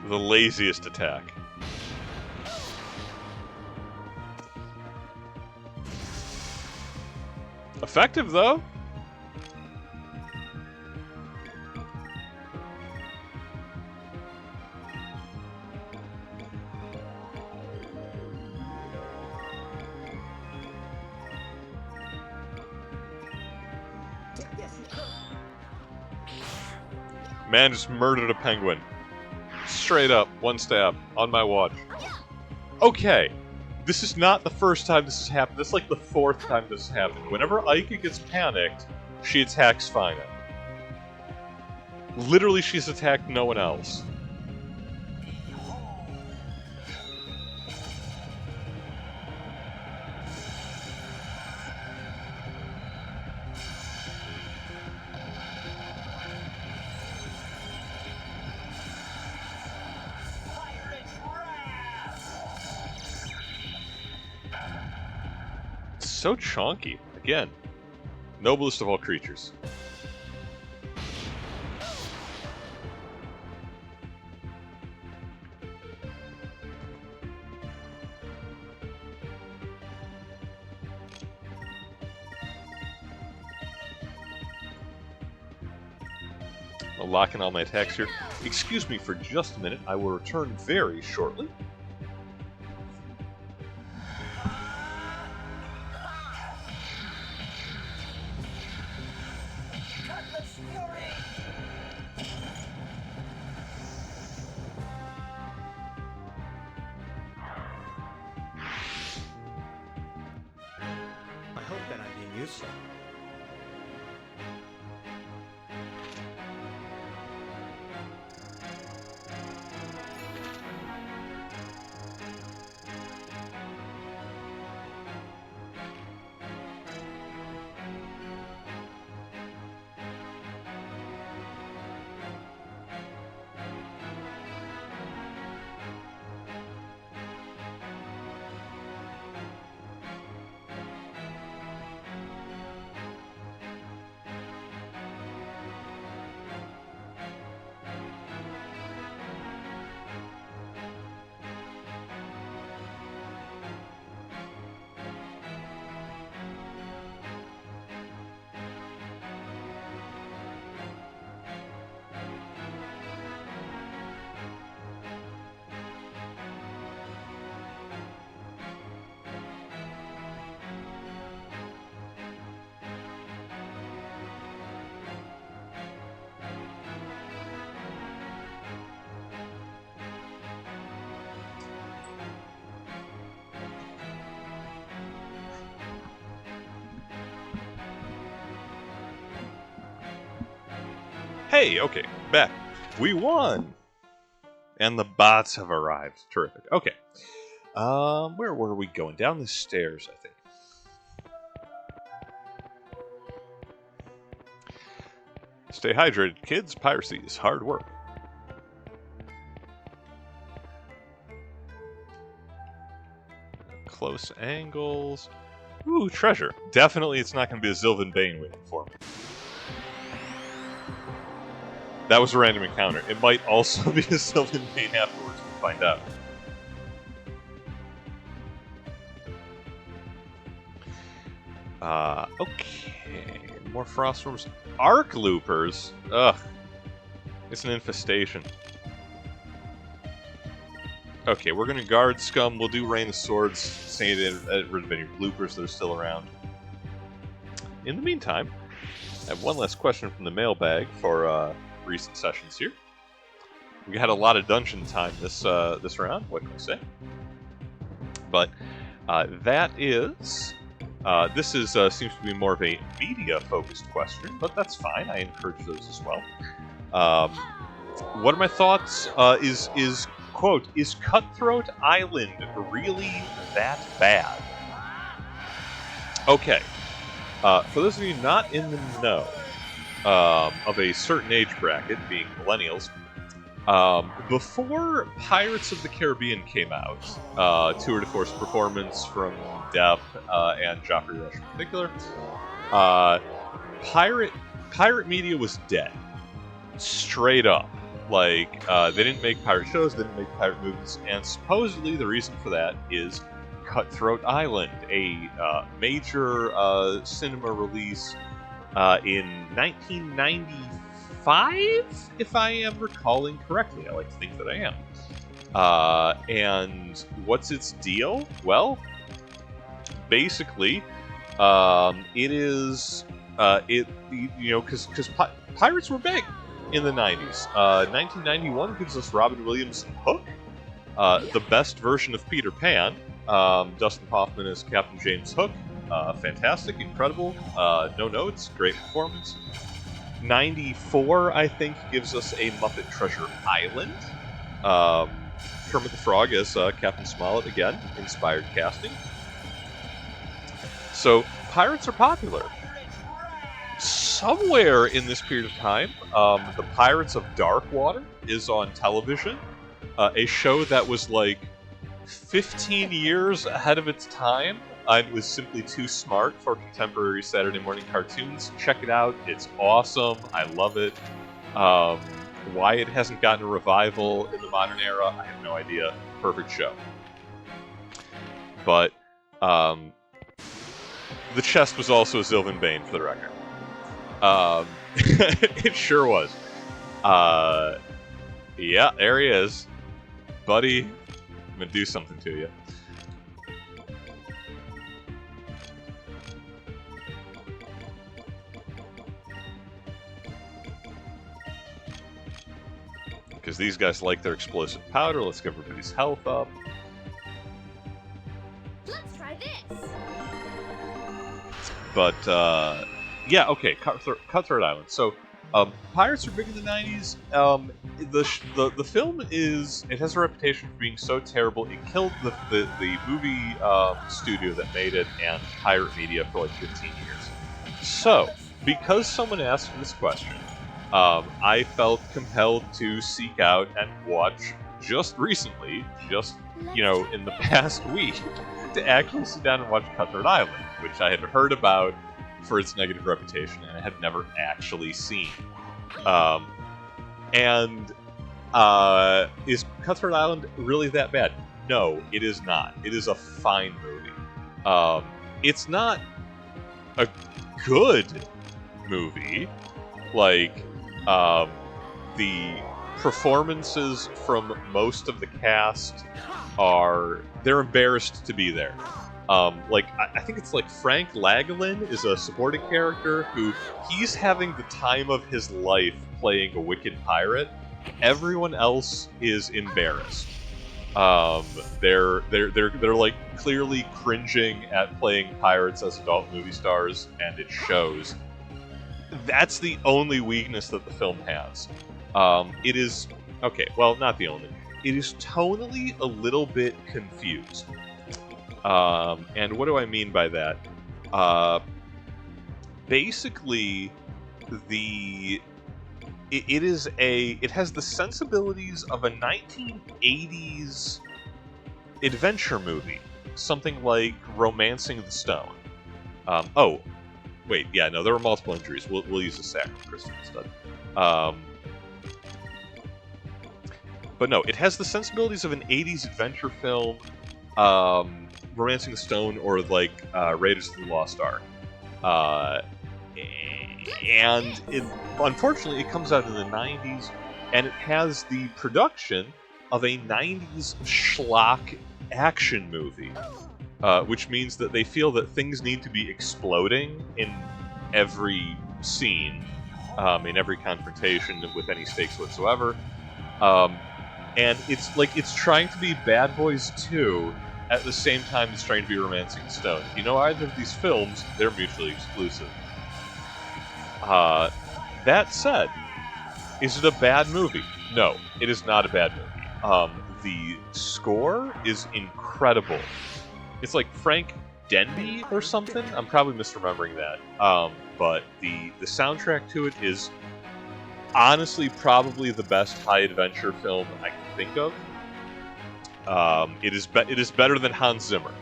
The laziest attack. Effective, though. Man just murdered a penguin. Straight up, one stab, on my watch. Okay, this is not the first time this has happened. This is like the fourth time this has happened. Whenever Aika gets panicked, she attacks Fina. Literally, she's attacked no one else. So chonky. Again, noblest of all creatures. I'm locking all my attacks here. Excuse me for just a minute. I will return very shortly. Hey, okay, back. We won! And the bots have arrived. Terrific. Okay. Where were we going? Down the stairs, I think. Stay hydrated, kids. Piracy is hard work. Close angles. Ooh, treasure. Definitely it's not going to be a Sylvan Bane waiting for me. That was a random encounter. It might also be a Sylvan Bane afterwards. We'll find out. Okay. More Frostworms. Arc Loopers? Ugh. It's an infestation. Okay, we're gonna guard Scum. We'll do Rain of Swords. Say it at rid of any loopers that are still around. In the meantime, I have one last question from the mailbag for recent sessions here. We had a lot of dungeon time this round. What can I say? But that is. This is seems to be more of a media-focused question, but that's fine. I encourage those as well. What are my thoughts? Is quote, is Cutthroat Island really that bad? Okay. For those of you not in the know of a certain age bracket, being millennials, before Pirates of the Caribbean came out, tour de force performance from Depp and Joffrey Rush in particular, pirate media was dead. Straight up. Like, they didn't make pirate shows, they didn't make pirate movies, and supposedly the reason for that is Cutthroat Island, a major cinema release in 1995, if I am recalling correctly. I like to think that I am. And what's its deal? Well, basically, it is, because pirates were big in the 90s. 1991 gives us Robin Williams' Hook, the best version of Peter Pan. Dustin Hoffman as Captain James Hook. Fantastic, incredible, no notes, great performance. 94, I think, gives us a Muppet Treasure Island. Kermit the Frog as Captain Smollett again, inspired casting. So, pirates are popular. Somewhere in this period of time, the Pirates of Darkwater is on television. A show that was like 15 years ahead of its time and was simply too smart for contemporary Saturday morning cartoons. Check it out. It's awesome. I love it. Why it hasn't gotten a revival in the modern era, I have no idea. Perfect show. But the chest was also a Sylvan Bane, for the record. It sure was. Yeah, there he is. Buddy, I'm gonna do something to you. Because these guys like their explosive powder. Let's get everybody's health up. Let's try this. But, yeah, okay, Cutthroat Island. So, pirates are big in the 90s. The film it has a reputation for being so terrible, it killed the movie studio that made it and pirate media for like 15 years. So, because someone asked me this question, I felt compelled to seek out and watch just recently, in the past week, to actually sit down and watch Cutthroat Island, which I had heard about for its negative reputation and I had never actually seen. Is Cutthroat Island really that bad? No, it is not. It is a fine movie. It's not a good movie. Like, the performances from most of the cast they're embarrassed to be there. I think it's like Frank Lagalin is a supporting character who he's having the time of his life playing a wicked pirate. Everyone else is embarrassed. They're like clearly cringing at playing pirates as adult movie stars, and it shows. That's the only weakness that the film has. It is okay. Well, not the only. It is tonally a little bit confused. And what do I mean by that? Basically, the it has the sensibilities of a 1980s adventure movie, something like Romancing the Stone. Oh, wait, yeah, no, there were multiple injuries. We'll use the sack crystal instead. But no, it has the sensibilities of an 80s adventure film, Romancing the Stone, or like Raiders of the Lost Ark. And unfortunately, it comes out in the 90s, and it has the production of a 90s schlock action movie, which means that they feel that things need to be exploding in every scene, in every confrontation with any stakes whatsoever. And it's trying to be Bad Boys 2 at the same time it's trying to be Romancing the Stone. If you know either of these films, they're mutually exclusive. That said, is it a bad movie? No, it is not a bad movie. The score is incredible. It's like Frank Denby or something. I'm probably misremembering that. But the soundtrack to it is honestly probably the best high adventure film I can think of. It is better than Hans Zimmer.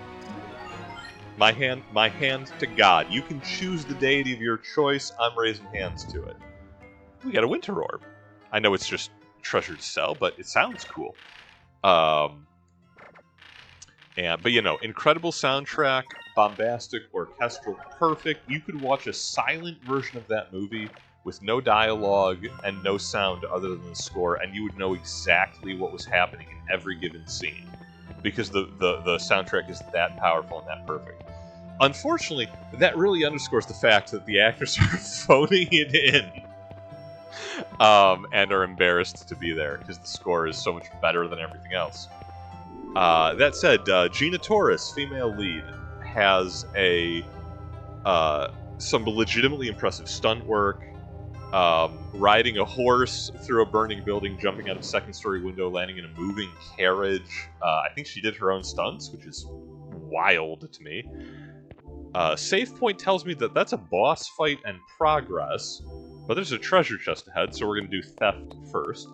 My hand to God. You can choose the deity of your choice. I'm raising hands to it. We got a winter orb. I know it's just treasure to sell, but it sounds cool. But incredible soundtrack, bombastic, orchestral, perfect. You could watch a silent version of that movie with no dialogue and no sound other than the score, and you would know exactly what was happening in every given scene, because the soundtrack is that powerful and that perfect. Unfortunately, that really underscores the fact that the actors are phoning it in, and are embarrassed to be there because the score is so much better than everything else. That said, Gina Torres, female lead, has some legitimately impressive stunt work. Riding a horse through a burning building, jumping out of a second-story window, landing in a moving carriage. I think she did her own stunts, which is wild to me. Save Point tells me that that's a boss fight and progress, but there's a treasure chest ahead, so we're going to do theft first.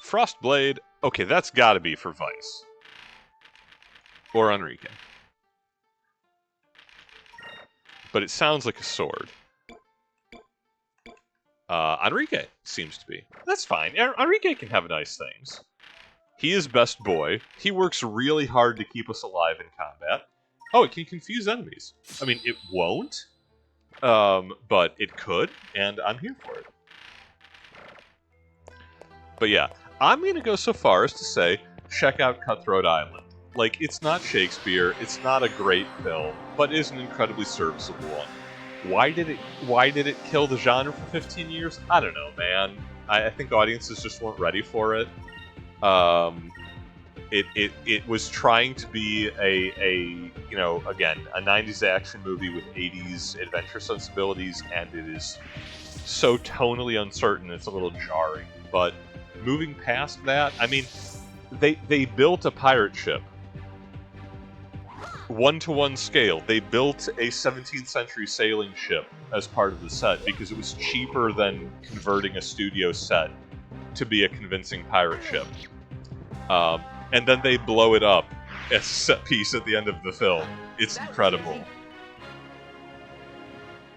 Frostblade. Okay, that's gotta be for Vice. Or Enrique. But it sounds like a sword. Enrique seems to be. That's fine. Enrique can have nice things. He is best boy. He works really hard to keep us alive in combat. Oh, it can confuse enemies. I mean, it won't. But it could, and I'm here for it. But yeah, I'm going to go so far as to say, check out Cutthroat Island. Like, it's not Shakespeare, it's not a great film, but it is an incredibly serviceable one. Why did it kill the genre for 15 years? I don't know, man. I think audiences just weren't ready for it. It was trying to be again, a 90s action movie with 80s adventure sensibilities, and it is so tonally uncertain, it's a little jarring. But moving past that, I mean, they built a pirate ship. 1-to-1 scale. They built a 17th century sailing ship as part of the set because it was cheaper than converting a studio set to be a convincing pirate ship. And then they blow it up as a set piece at the end of the film. It's incredible.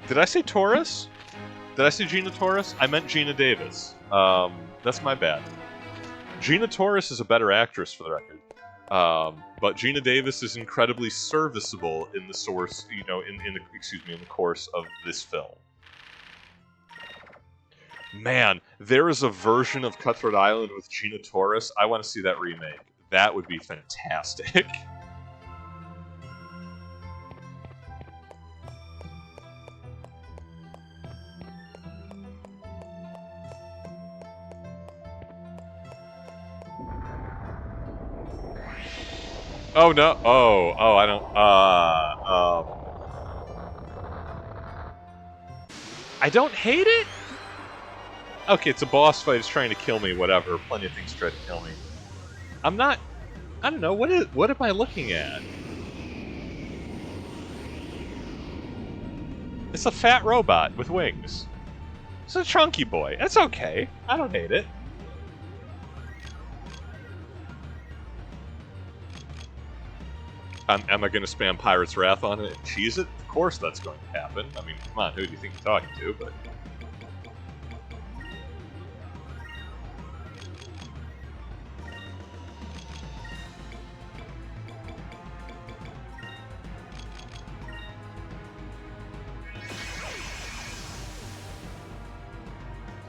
Did I say Torres? Did I say Gina Torres? I meant Gina Davis. That's my bad. Gina Torres is a better actress, for the record. But Gina Davis is incredibly serviceable in the source, in the course of this film. Man, there is a version of Cutthroat Island with Gina Torres. I want to see that remake. That would be fantastic. Oh no! Oh, I don't. I don't hate it. Okay, it's a boss fight. It's trying to kill me. Whatever. Plenty of things try to kill me. I'm not. I don't know. What am I looking at? It's a fat robot with wings. It's a chunky boy. It's okay. I don't hate it. Am I going to spam Pirate's Wrath on it and cheese it? Of course that's going to happen. I mean, come on, who do you think you're talking to? But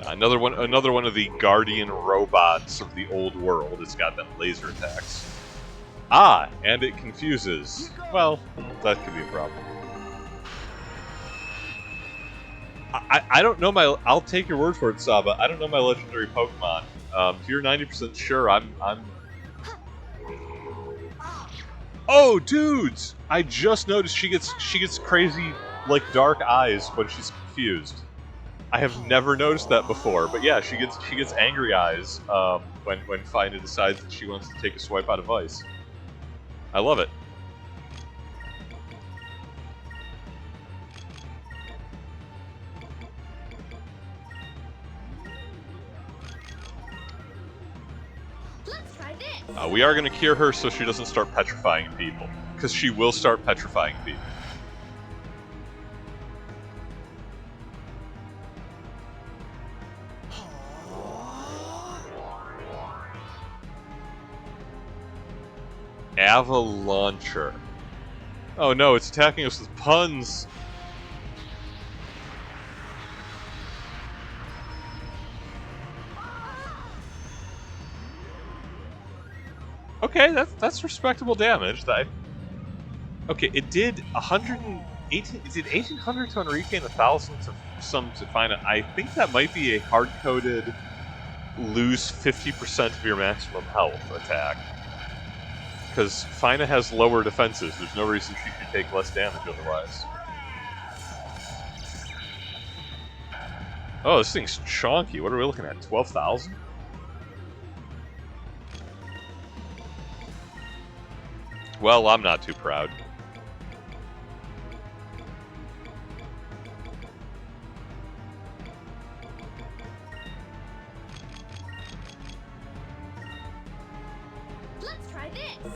another one of the guardian robots of the old world. It's got them laser attacks. Ah, and it confuses. Well, that could be a problem. I don't know my. I'll take your word for it, Saba. I don't know my legendary Pokemon. If you're 90% sure, I'm. Oh, dudes! I just noticed she gets crazy, like, dark eyes when she's confused. I have never noticed that before, but yeah, she gets angry eyes when Fina decides that she wants to take a swipe out of ice. I love it. Let's try this. We are going to cure her so she doesn't start petrifying people, because she will start petrifying people. Avalauncher. Oh no, it's attacking us with puns! Okay, that's respectable damage. Okay, it did 118. It did 1,800 to Enrique and 1,000 to some to Fina. I think that might be a hard-coded lose 50% of your maximum health attack. Because Fina has lower defenses. There's no reason she should take less damage otherwise. Oh, this thing's chonky. What are we looking at? 12,000? Well, I'm not too proud. Let's try this.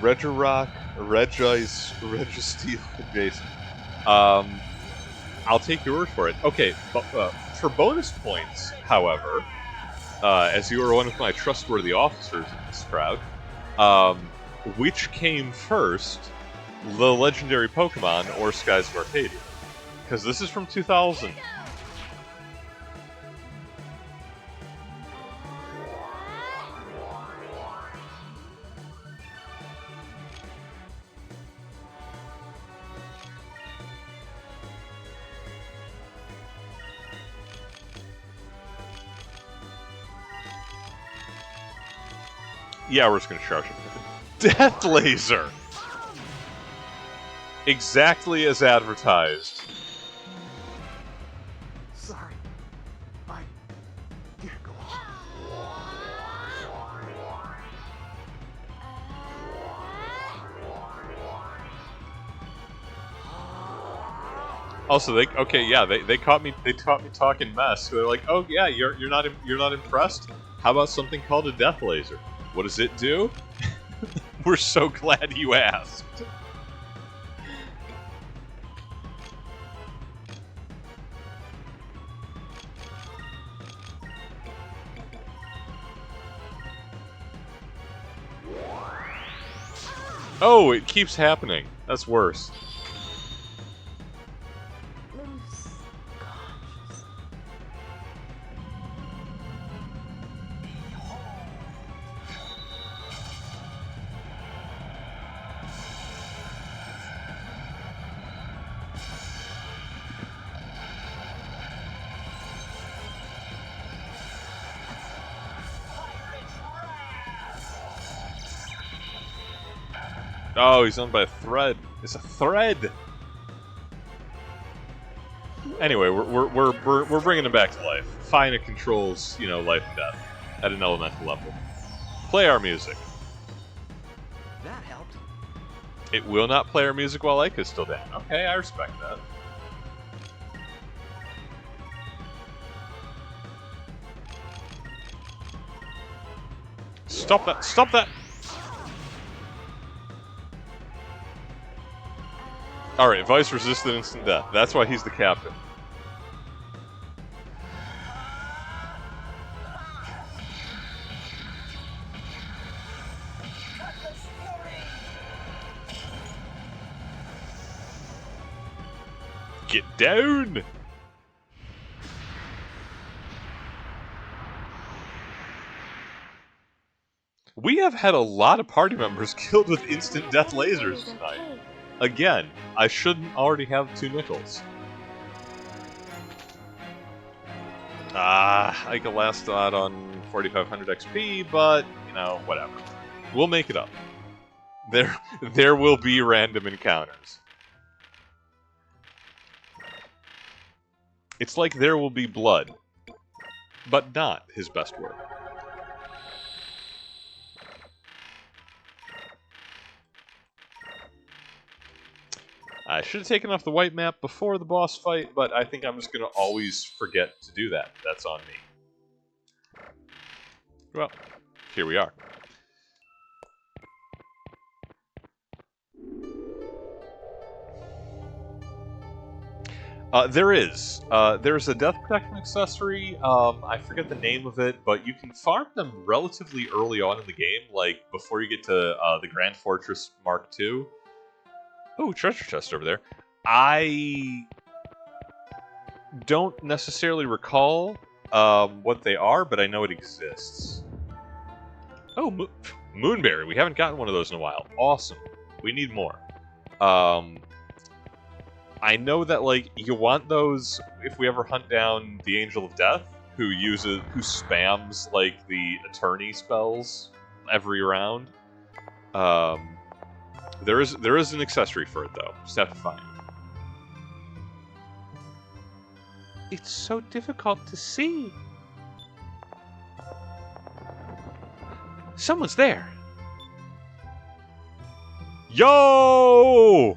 Regirock, Registeel, Jason. I'll take your word for it. Okay, but, for bonus points, however, as you are one of my trustworthy officers in this crowd, which came first, the legendary Pokemon or Skies of Arcadia? Because this is from 2000. Yeah, we're just gonna charge him. Death Laser! Exactly as advertised. Sorry. I can't go on. Also, they caught me talking mess. They're like, oh yeah, you're not impressed? How about something called a Death Laser? What does it do? We're so glad you asked. Oh, it keeps happening. That's worse. Lose conscious. Oh, he's owned by a thread. It's a thread. Anyway, we're bringing him back to life. Fina controls, you know, life and death at an elemental level. Play our music. That helped. It will not play our music while Aika's still down. Okay, I respect that. Stop that! Stop that! Alright, Vice resisted instant death. That's why he's the captain. Get down! We have had a lot of party members killed with instant death lasers tonight. Again, I shouldn't already have 2 nickels. I could last out on 4,500 XP, but, you know, whatever. We'll make it up. There will be random encounters. It's like there will be blood, but not his best work. I should have taken off the white map before the boss fight, but I think I'm just going to always forget to do that. That's on me. Well, here we are. There's a death protection accessory. I forget the name of it, but you can farm them relatively early on in the game, like before you get to the Grand Fortress Mark II. Oh, treasure chest over there. I don't necessarily recall what they are, but I know it exists. Oh, Moonberry. We haven't gotten one of those in a while. Awesome. We need more. I know that, like, you want those if we ever hunt down the Angel of Death, who spams, like, the Attorney spells every round. There is an accessory for it, though. Just have to find it. It's so difficult to see. Someone's there. Yo!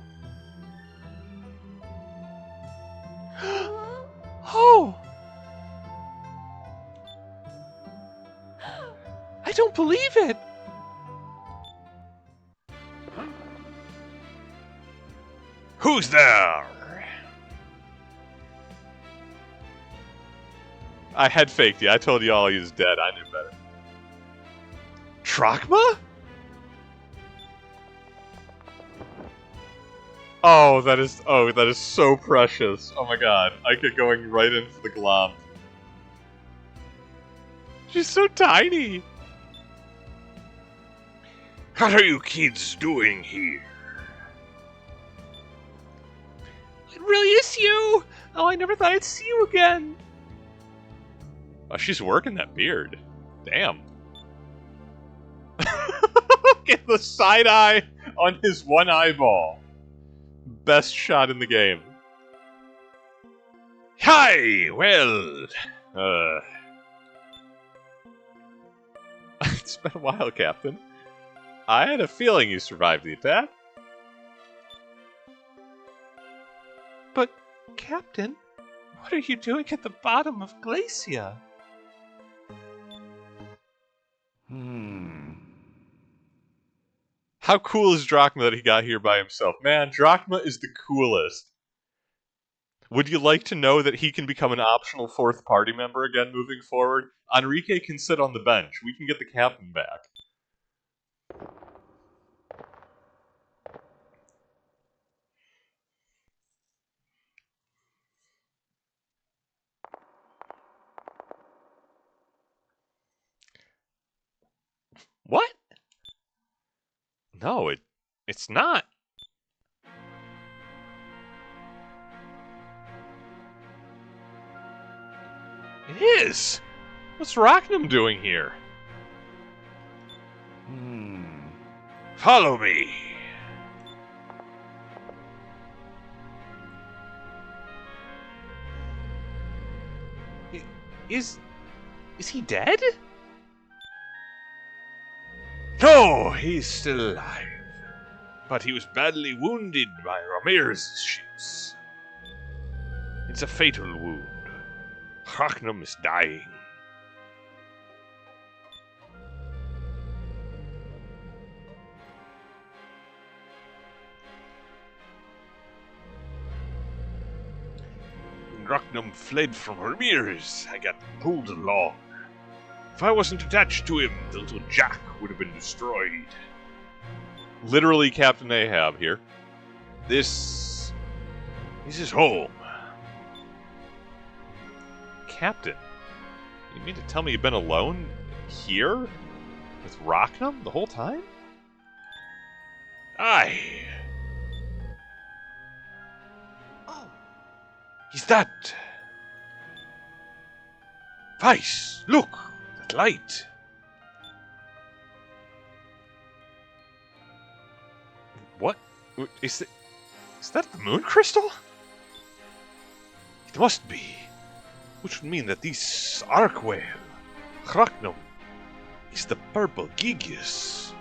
Oh! I don't believe it! Who's there? I had faked you. I told you all he was dead. I knew better. Drachma? Oh, that is so precious. Oh my god. Ika going right in for the glomp. She's so tiny. What are you kids doing here? It really is you! Oh, I never thought I'd see you again. Oh, she's working that beard. Damn. Get the side eye on his one eyeball. Best shot in the game. Hi! Well... It's been a while, Captain. I had a feeling you survived the attack. But, Captain, what are you doing at the bottom of Glacia? How cool is Drachma that he got here by himself? Man, Drachma is the coolest. Would you like to know that he can become an optional 4th party member again moving forward? Enrique can sit on the bench. We can get the captain back. What? No, it's not. It is. What's Rocknum doing here? Follow me. Is he dead? No, he's still alive. But he was badly wounded by Ramirez's ships. It's a fatal wound. Hraknum is dying. When Hraknum fled from Ramirez, I got pulled along. If I wasn't attached to him, the little Jack would have been destroyed. Literally Captain Ahab here. This is his home. Captain, you mean to tell me you've been alone here with Rachnum the whole time? Aye. Oh, He's that. Vice, look, that light. What? Is that the moon crystal? It must be. Which would mean that this Arkwell, Hraknum, is the purple Gigius.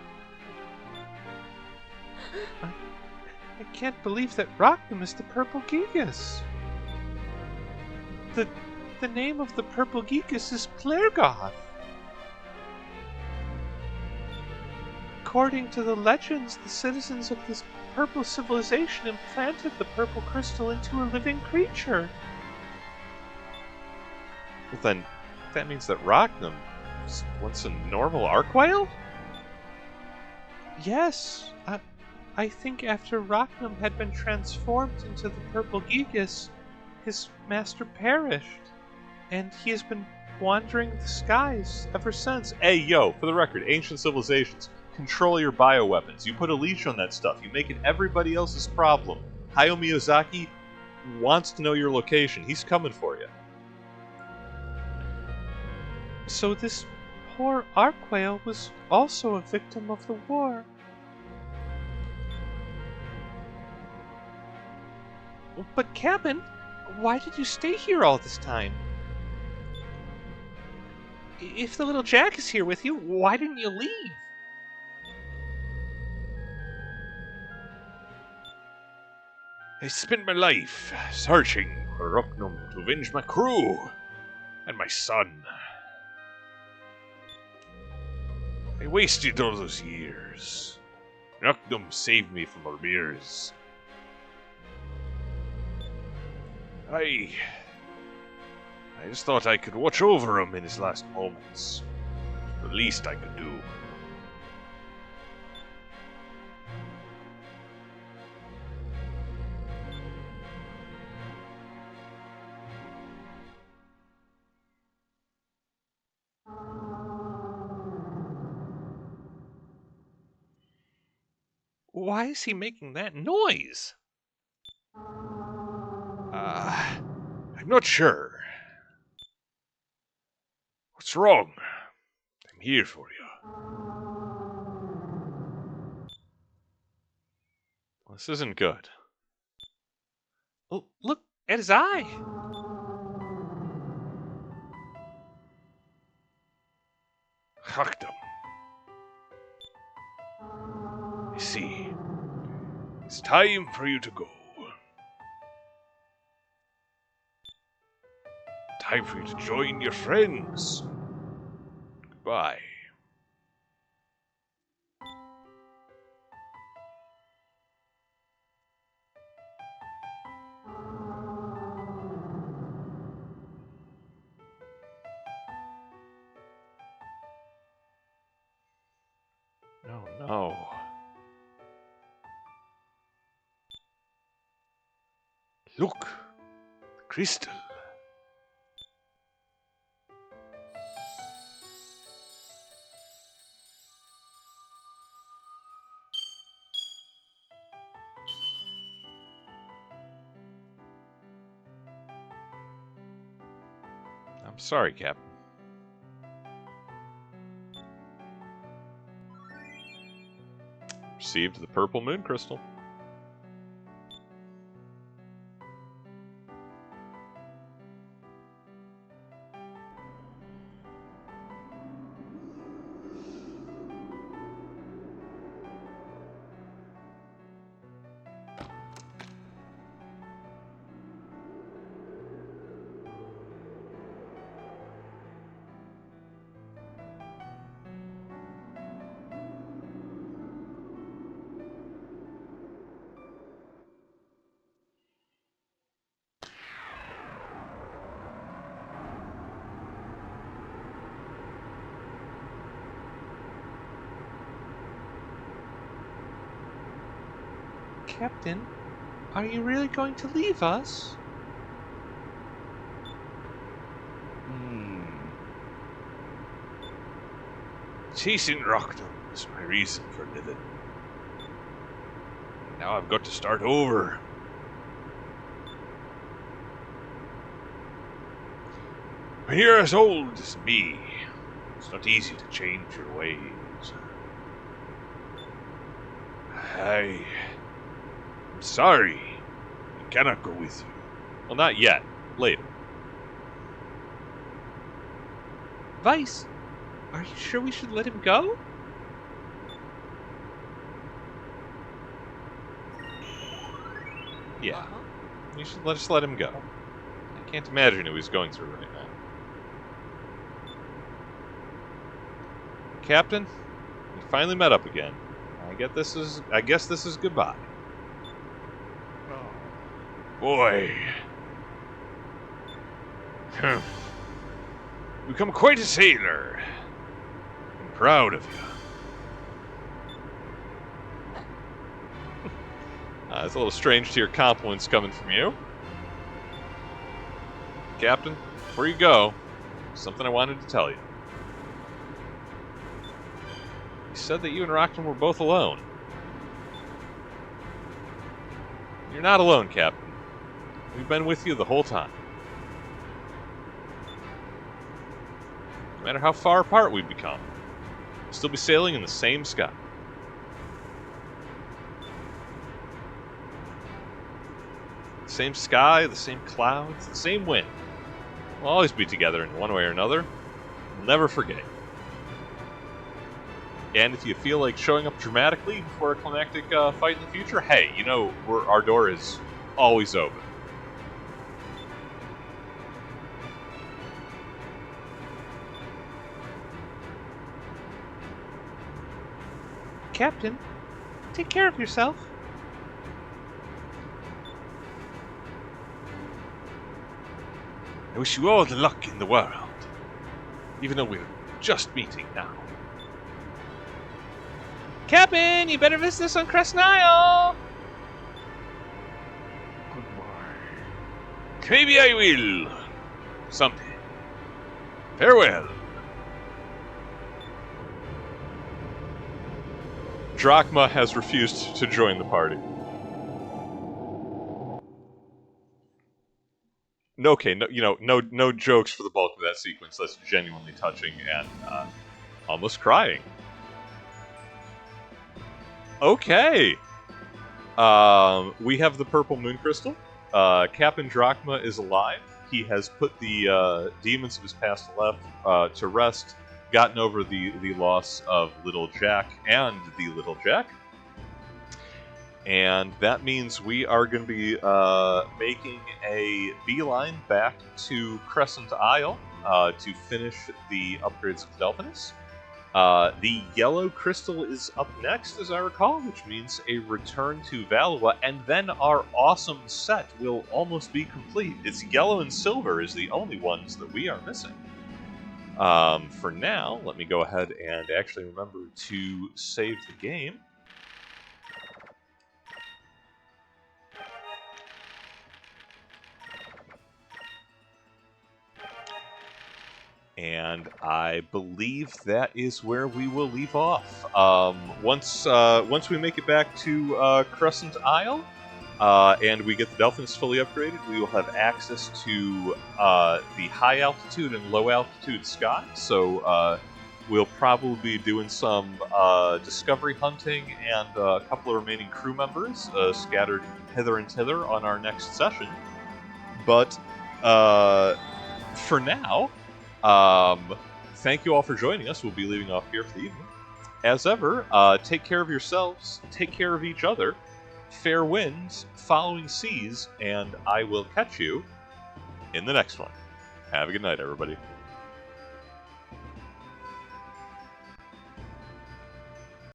I can't believe that Rachnum is the Purple Gigas. The name of the Purple Gigas is Plergoth. According to the legends, the citizens of this purple civilization implanted the purple crystal into a living creature. Well, then, that means that Rachnum was once a normal Arkwhale? Yes, I think after Rachnum had been transformed into the Purple Gigas, his master perished, and he has been wandering the skies ever since. Hey, yo, for the record, ancient civilizations, control your bioweapons. You put a leash on that stuff, you make it everybody else's problem. Hayao Miyazaki wants to know your location. He's coming for you. So this poor Arkwhale was also a victim of the war. But Captain, why did you stay here all this time? If the little Jack is here with you, why didn't you leave? I spent my life searching for Hraknum to avenge my crew and my son. I wasted all those years. Hraknum saved me from Ramirez. I just thought I could watch over him in his last moments. The least I could do. Why is he making that noise? I'm not sure. What's wrong? I'm here for you. Well, this isn't good. Oh, look at his eye. Hraknum. I see. It's time for you to go. Time for you to join your friends. Goodbye. No, no. Look, the crystal. I'm sorry, Captain. Received the purple moon crystal. Captain, are you really going to leave us? Chasing Rockdom is my reason for living. Now I've got to start over. When you're as old as me, it's not easy to change your ways. I'm sorry. I cannot go with you. Well, not yet. Later. Vice, are you sure we should let him go? Yeah. You should just let him go. I can't imagine who he's going through right now. Captain, we finally met up again. I guess this is goodbye. Boy. You've become quite a sailor. I'm proud of you. It's a little strange to hear compliments coming from you. Captain, before you go, something I wanted to tell you. You said that you and Rockton were both alone. You're not alone, Captain. We've been with you the whole time. No matter how far apart we've become, we'll still be sailing in the same sky. The same sky, the same clouds, the same wind. We'll always be together in one way or another. We'll never forget. And if you feel like showing up dramatically before a climactic fight in the future, hey, you know, our door is always open. Captain, take care of yourself. I wish you all the luck in the world. Even though we're just meeting now. Captain, you better visit us on Crescent Isle. Goodbye. Maybe I will. Someday. Farewell. Drachma has refused to join the party. Okay, no jokes for the bulk of that sequence. That's genuinely touching and almost crying. Okay. We have the purple moon crystal. Captain Drachma is alive. He has put the demons of his past to rest, gotten over the loss of Little Jack and the Little Jack. And that means we are going to be making a beeline back to Crescent Isle to finish the upgrades of Delphinus. The yellow crystal is up next, as I recall, which means a return to Valua, and then our awesome set will almost be complete. It's yellow and silver is the only ones that we are missing. For now, let me go ahead and actually remember to save the game. And I believe that is where we will leave off. Once we make it back to Crescent Isle, and we get the Delphins fully upgraded, we will have access to the high altitude and low altitude sky. So we'll probably be doing some discovery hunting and a couple of remaining crew members scattered hither and thither on our next session. But for now, thank you all for joining us. We'll be leaving off here for the evening. As ever, take care of yourselves, take care of each other, fair winds, following seas, and I will catch you in the next one. Have a good night, everybody.